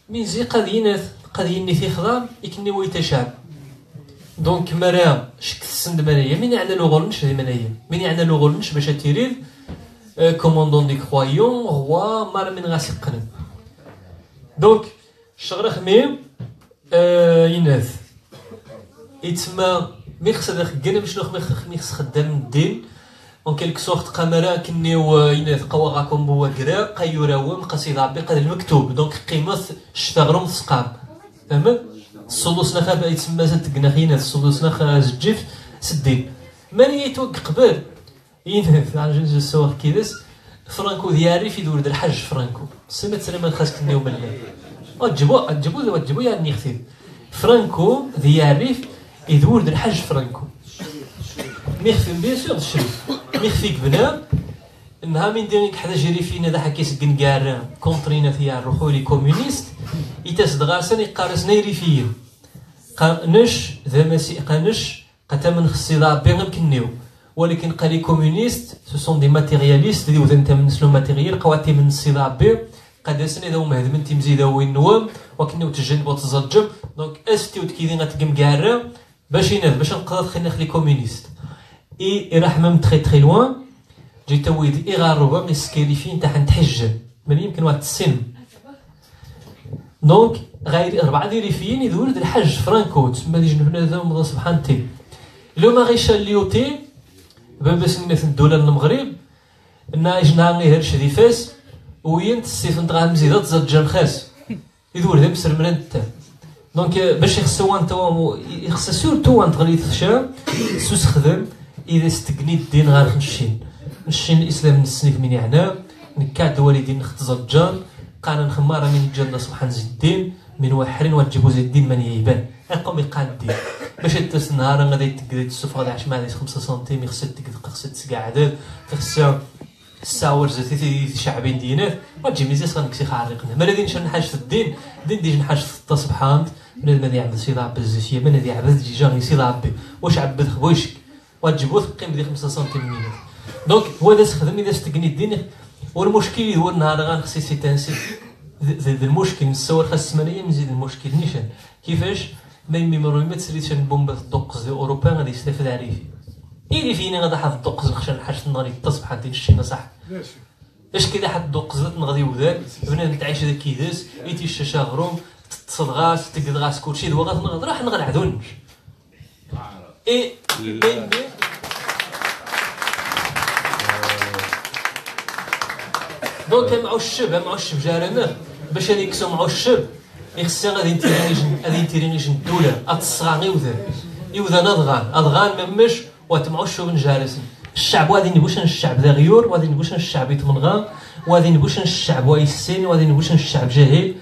من زي قضيني في خضام يكنيو يتشعب دونك مرا شك السند منايا من يعنى لو غولنش دي منايا من يعنى لو غولنش باش تيريد commandant des croyants, roi, marmin rasqan. Donc, الشغله خميم يناث يتما ميخص خدنا باش ميخص خدام الدين اون كيلك سورت قمرا كنيو يناث قواغاكم بوا كرا قيوراوم قصيد عبي قد المكتوب دونك قيمه شتغرم ثقاب فهمت الصلوصنا خا يتما تقنا خينا الصلوصنا زجيف سدين ماني يتوق قبل يناث عن جوج الصور كيدس فرانكو ديالي في دور الحج فرانكو سمت سلام خاص كنيو بالله وتجيبو يعني يختي فرانكو ديالي يدور الحج فرانكو ميخفي بيان سور الشريف ميخفيك بنا انها من ديريك حدا جيري فينا ذا حكيس كنكار كونترينا فيها الرخولي كومونيست يتسد غاسن يقارس نيري فيه قانش ذا مسي قانش قتامن خصي لا بين كنيو ولكن قالي كومونيست سو سون دي ماتيرياليست اللي وذا انت من سلو ماتيريال قواتي من الصلابي قداسني ذا مهدمن تيمزيدا وينوام وكنيو تجنب وتزجب دونك استيو تكيدين غتكمكارا باش يناف باش نقدر نخلي كومونيست اي راح ميم تري تري لوان جي تويد ايغاروبا مسكيليفين تاع نتحج من يمكن واحد السن دونك غير 4 ديريفيين يدور الحج فرانكو تسمى دي جنبنا ذا سبحان تي لو ماريشال ليوتي بابا سنة الدولة المغرب انا اجنا غير شدي فاس وين تسيفن تاع مزيدات تزجر خاص يدور ذا بسر مرنت دونك باش يخصو انت يخص سورتو انت غادي تخشى سوس خدم اذا استقنيت الدين غير نشين الاسلام نسنيف من يعنا نكاد والدين نختزجان قانا نخمارا من الجنه سبحان زي الدين من وحرين وتجيبو زي الدين من يبان يقوم يقال الدين باش تس نهار غادي تقدر تسوف غادي 10 معليش 5 سنتيم خصك تقدر خصك تسقعد خصك الساور زاتي شعبين دينات وتجي ميزيس غنكسي خارقنا ما غاديش نحاج في الدين دين ديج نحاج في التصبحان من ما يعبد سي ربي الزيفيه من هذا يعبد جيجان سي ربي واش عبد خويشك وتجيبو تقيم دي 5 سنتيم مينوت دونك هو دا تخدم اذا تقني الدين والمشكل هو النهار غنخصي سي تنسي زيد المشكل نسور خاص 8 نزيد المشكل نيشان كيفاش ما يمرو ما تسريتش بومبا الدقز ديال اوروبا غادي يستافد عليه إلي فيني غادا حد الدقز نخشى نحاش نغادي تصبح ديال الشينا صح اش كذا حد الدقز نغادي وذاك بنادم تعيش هذاك كيداز ايتي الشاشه غروم تصدغاس تقدغاس كلشي دوا غنغد راح نغنعدونش اي دونك مع الشب جارنا باش هذيك مع الشب يخصها غادي ينتيرينيش الدوله اتصغى يوذا اضغان ممش وتمعشوا من جالسين الشعب وغادي نبوش الشعب ذا غيور وغادي نبوش الشعب يتمنغا وغادي نبوش الشعب وايسين وغادي نبوش الشعب جاهل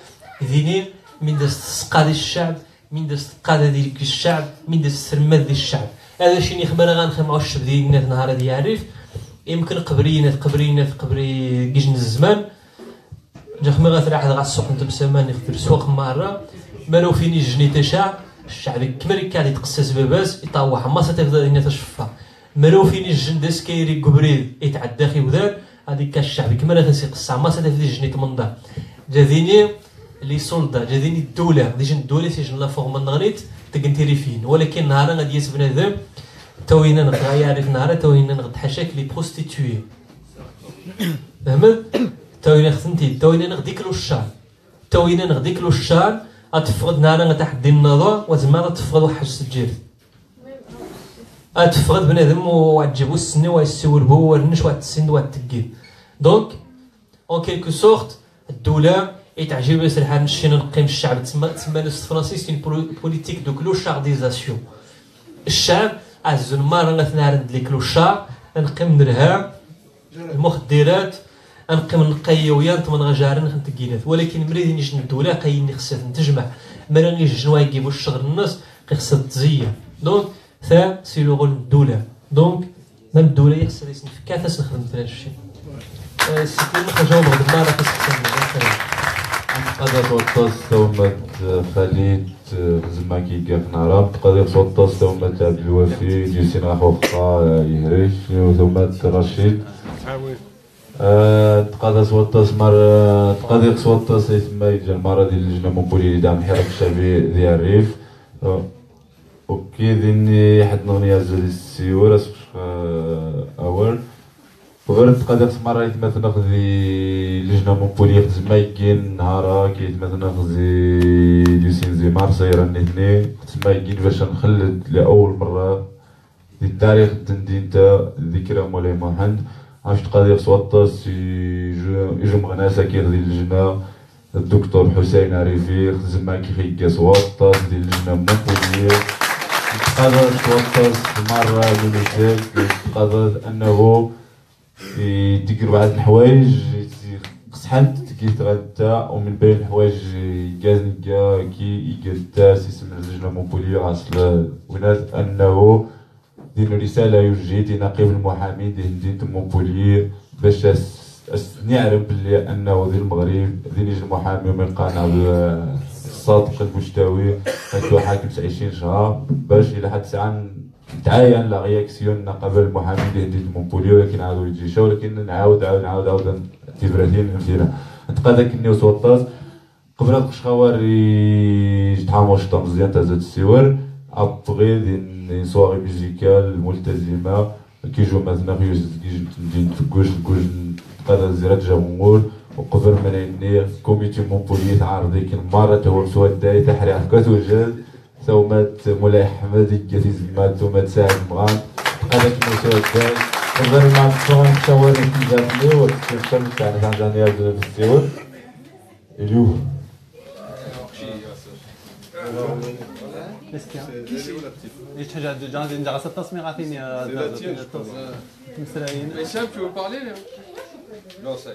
ذيني من داس سقادي الشعب من داس قاده ديال الشعب من داس السرمات ديال الشعب هذا شي نخمر غنخمعوا الشعب ديالنا نهار هذا يعرف يمكن قبري كيجن الزمان جا خمي غتراح غا السوق انت بسمان يخدر سوق مره مالو فيني جني تشاع الشعب كمل كان يتقسس باباس يطوح ما ستفضل دينا تشفى مالو فيني الجندس كيري كبريد يتعدى خي وذاك هذيك الشعب كمل خاص يقصع ما ستفضل جني تمندا جاذيني لي سولدا جاذيني الدوله ديجن الدوله تيجن لا فورم نغريت تقنتيري فين ولكن نهار غادي يس بنادم توينا نبغى يعرف نهار توينا نغد حاشاك لي بروستيتوي فهمت توينا خصنتي توينا نغديك له الشعر توينا نغديك له الشعر اتفقد نهار غتحدي النظر وزعما تفقد واحد السجير اتفقد بنادم وتجيبو السن ويسور بو ورنش واحد السن واحد التقيل دونك اون كيلكو سورت الدوله يتعجب يسرحان الشين نقيم الشعب تسمى الفرنسيس سي بوليتيك دو كلوشارديزاسيون الشعب عز المار غتنار عند لي كلوشار نقيم نرها المخدرات نقيم نقيويا نطمن غجارن نتقينات ولكن مريدين يجن الدوله قايني خصها تجمع ملي يجنوا يجيبوا الشغل الناس خصها تزيا دونك ثا سي لو رول الدوله دونك مام الدوله يخصها يسنفكا تنخدم في هذا الشيء سي كل حاجه غد المار خصها هذا توطاس تومات خالد زعما كيكاف نعرف تقدر توطاس تومات عبد الوفي جيسينا خوخا يهريش تومات رشيد تقدر توطاس تقدر توطاس يسمى يجي المره ديال اللجنه مونبولي دعم الحراك الشعبي ديال الريف اوكي ديني حد نغنيه زاد السيور اول وغير تقدر تسمع مثلا خذي لجنة مونبوليير تزمايكين نهارا كي مثلا خذي لوسين زي مارسي راني اثنين تزمايكين باش نخلد لأول مرة في التاريخ الدندين تا ذكرى مولاي محمد عاش تقدر سوطاس يجو مغناسة كي خذي اللجنة الدكتور حسين عريفي زماكي خيكا سوطاس دي اللجنة مونبوليير تقدر سوطاس مرة لونيسيك تقدر أنه يدير بعض الحوايج قصحنت كي تغدا ومن بين الحوايج كازنكا كي يقدا اسم اللجنه مونبوليير اصل ونات انه دير رساله يوجد نقيب المحامين ديال مدينه مونبوليير باش نعلم بلي انه ذي المغرب ذي نجم محامي ومن قانع بالصادق المشتوي هكا حاكم 20 شهر باش الى حد ساعه تعاين لا رياكسيون قبل المحامين ديال مدينه مونبوليير ولكن عاودوا يجيشوا ولكن نعاود تيفراتين فينا نتقى داك النيوس وطاز قبل هاد القشخوار يتحاموا شطه مزيان تاع زاد السوار ابغي دي سواري ميوزيكال ملتزمه كيجيو مثلا كيجي تكوش تقدر زيرات جمهور وقبل ما نيني كوميتي مونبوليير تعرض ديك المره تو سواد داي تحرير كتوجد ثومات مولاي حمد كاتي زمات ثومات سعد مغان هذاك المسواد داي قبل ما نصون شوارع كيجاتني والتسلسل تاع تنزانيا في السيور اليوم ايش حاجه جانزي نجا 16 عارفين يا مسراين هشام tu veux parler non ça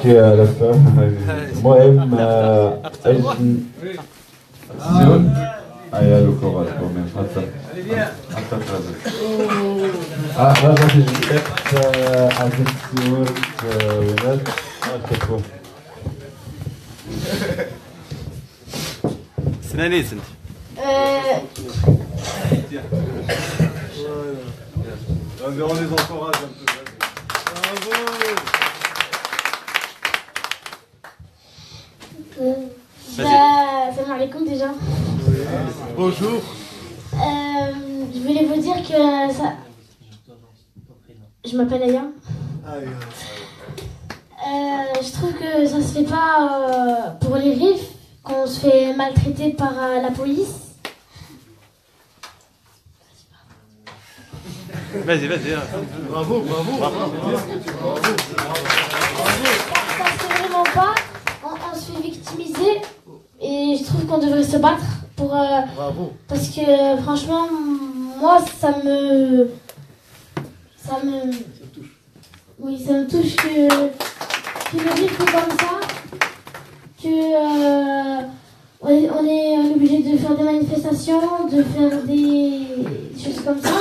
كي عرفت المهم زون ايا لوكو كومين حتى راجع تجي عند السيور ولاد كتكون سنانيس انت On les encourage un peu. Bravo. Salam alaikum déjà. Bonjour. Je voulais vous dire que ça. Je m'appelle Aya. Je trouve que ça se fait pas pour les RIF, qu'on se fait maltraiter par la police. Vas-y. Bravo. Ça se fait vraiment pas. On se fait victimiser. Et je trouve qu'on devrait se battre pour. Parce que franchement, moi, ça me. Oui, ça me touche que le RIF est comme ça. Que. On est obligé de faire des manifestations, de faire des choses comme ça.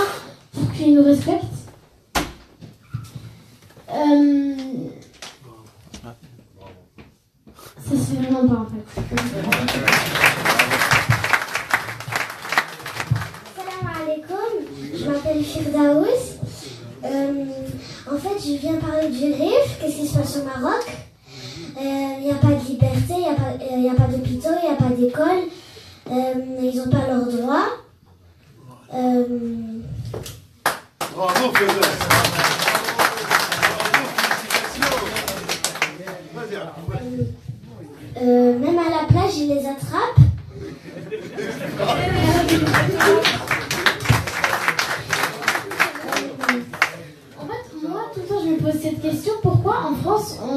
Pour qu'ils nous respectent. Ça se fait vraiment pas en fait. Salam alaikum, je m'appelle Firdaous. En fait, je viens parler du RIF, qu'est-ce qui se passe au Maroc. Il n'y a pas de liberté, il n'y a pas d'hôpitaux, il n'y a pas d'école. Ils n'ont pas leurs droits. Bravo, Firdaous. Même à la plage, ils les attrapent. En fait, moi, tout le temps, je me pose cette question. Pourquoi en France, on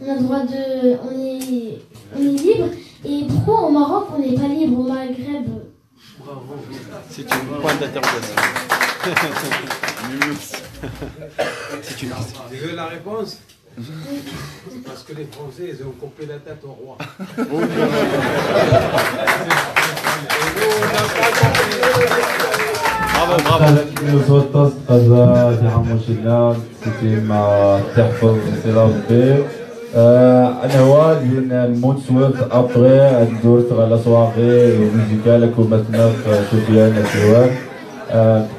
a le droit de... On est libre. Et pourquoi au Maroc, on n'est pas libre, au Maghreb? C'est une pointe d'interrogation. C'est une question. Tu veux la réponse? Parce que les Français, ils ont coupé la tête au roi. Bravo. C'était ma terre c'est là انا هو المود سويت ابغي ندور على سواقي ميوزيكال كوماتنا في سفيان سوار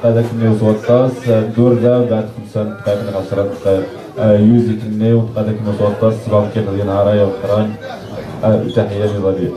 هذاك النيوز وطاس ندور دا بعد 5 دقائق 10 دقائق يوزيك النيو هذاك النيوز وطاس 7 كيلو ديال نهاريا وقران تحيه للغاليه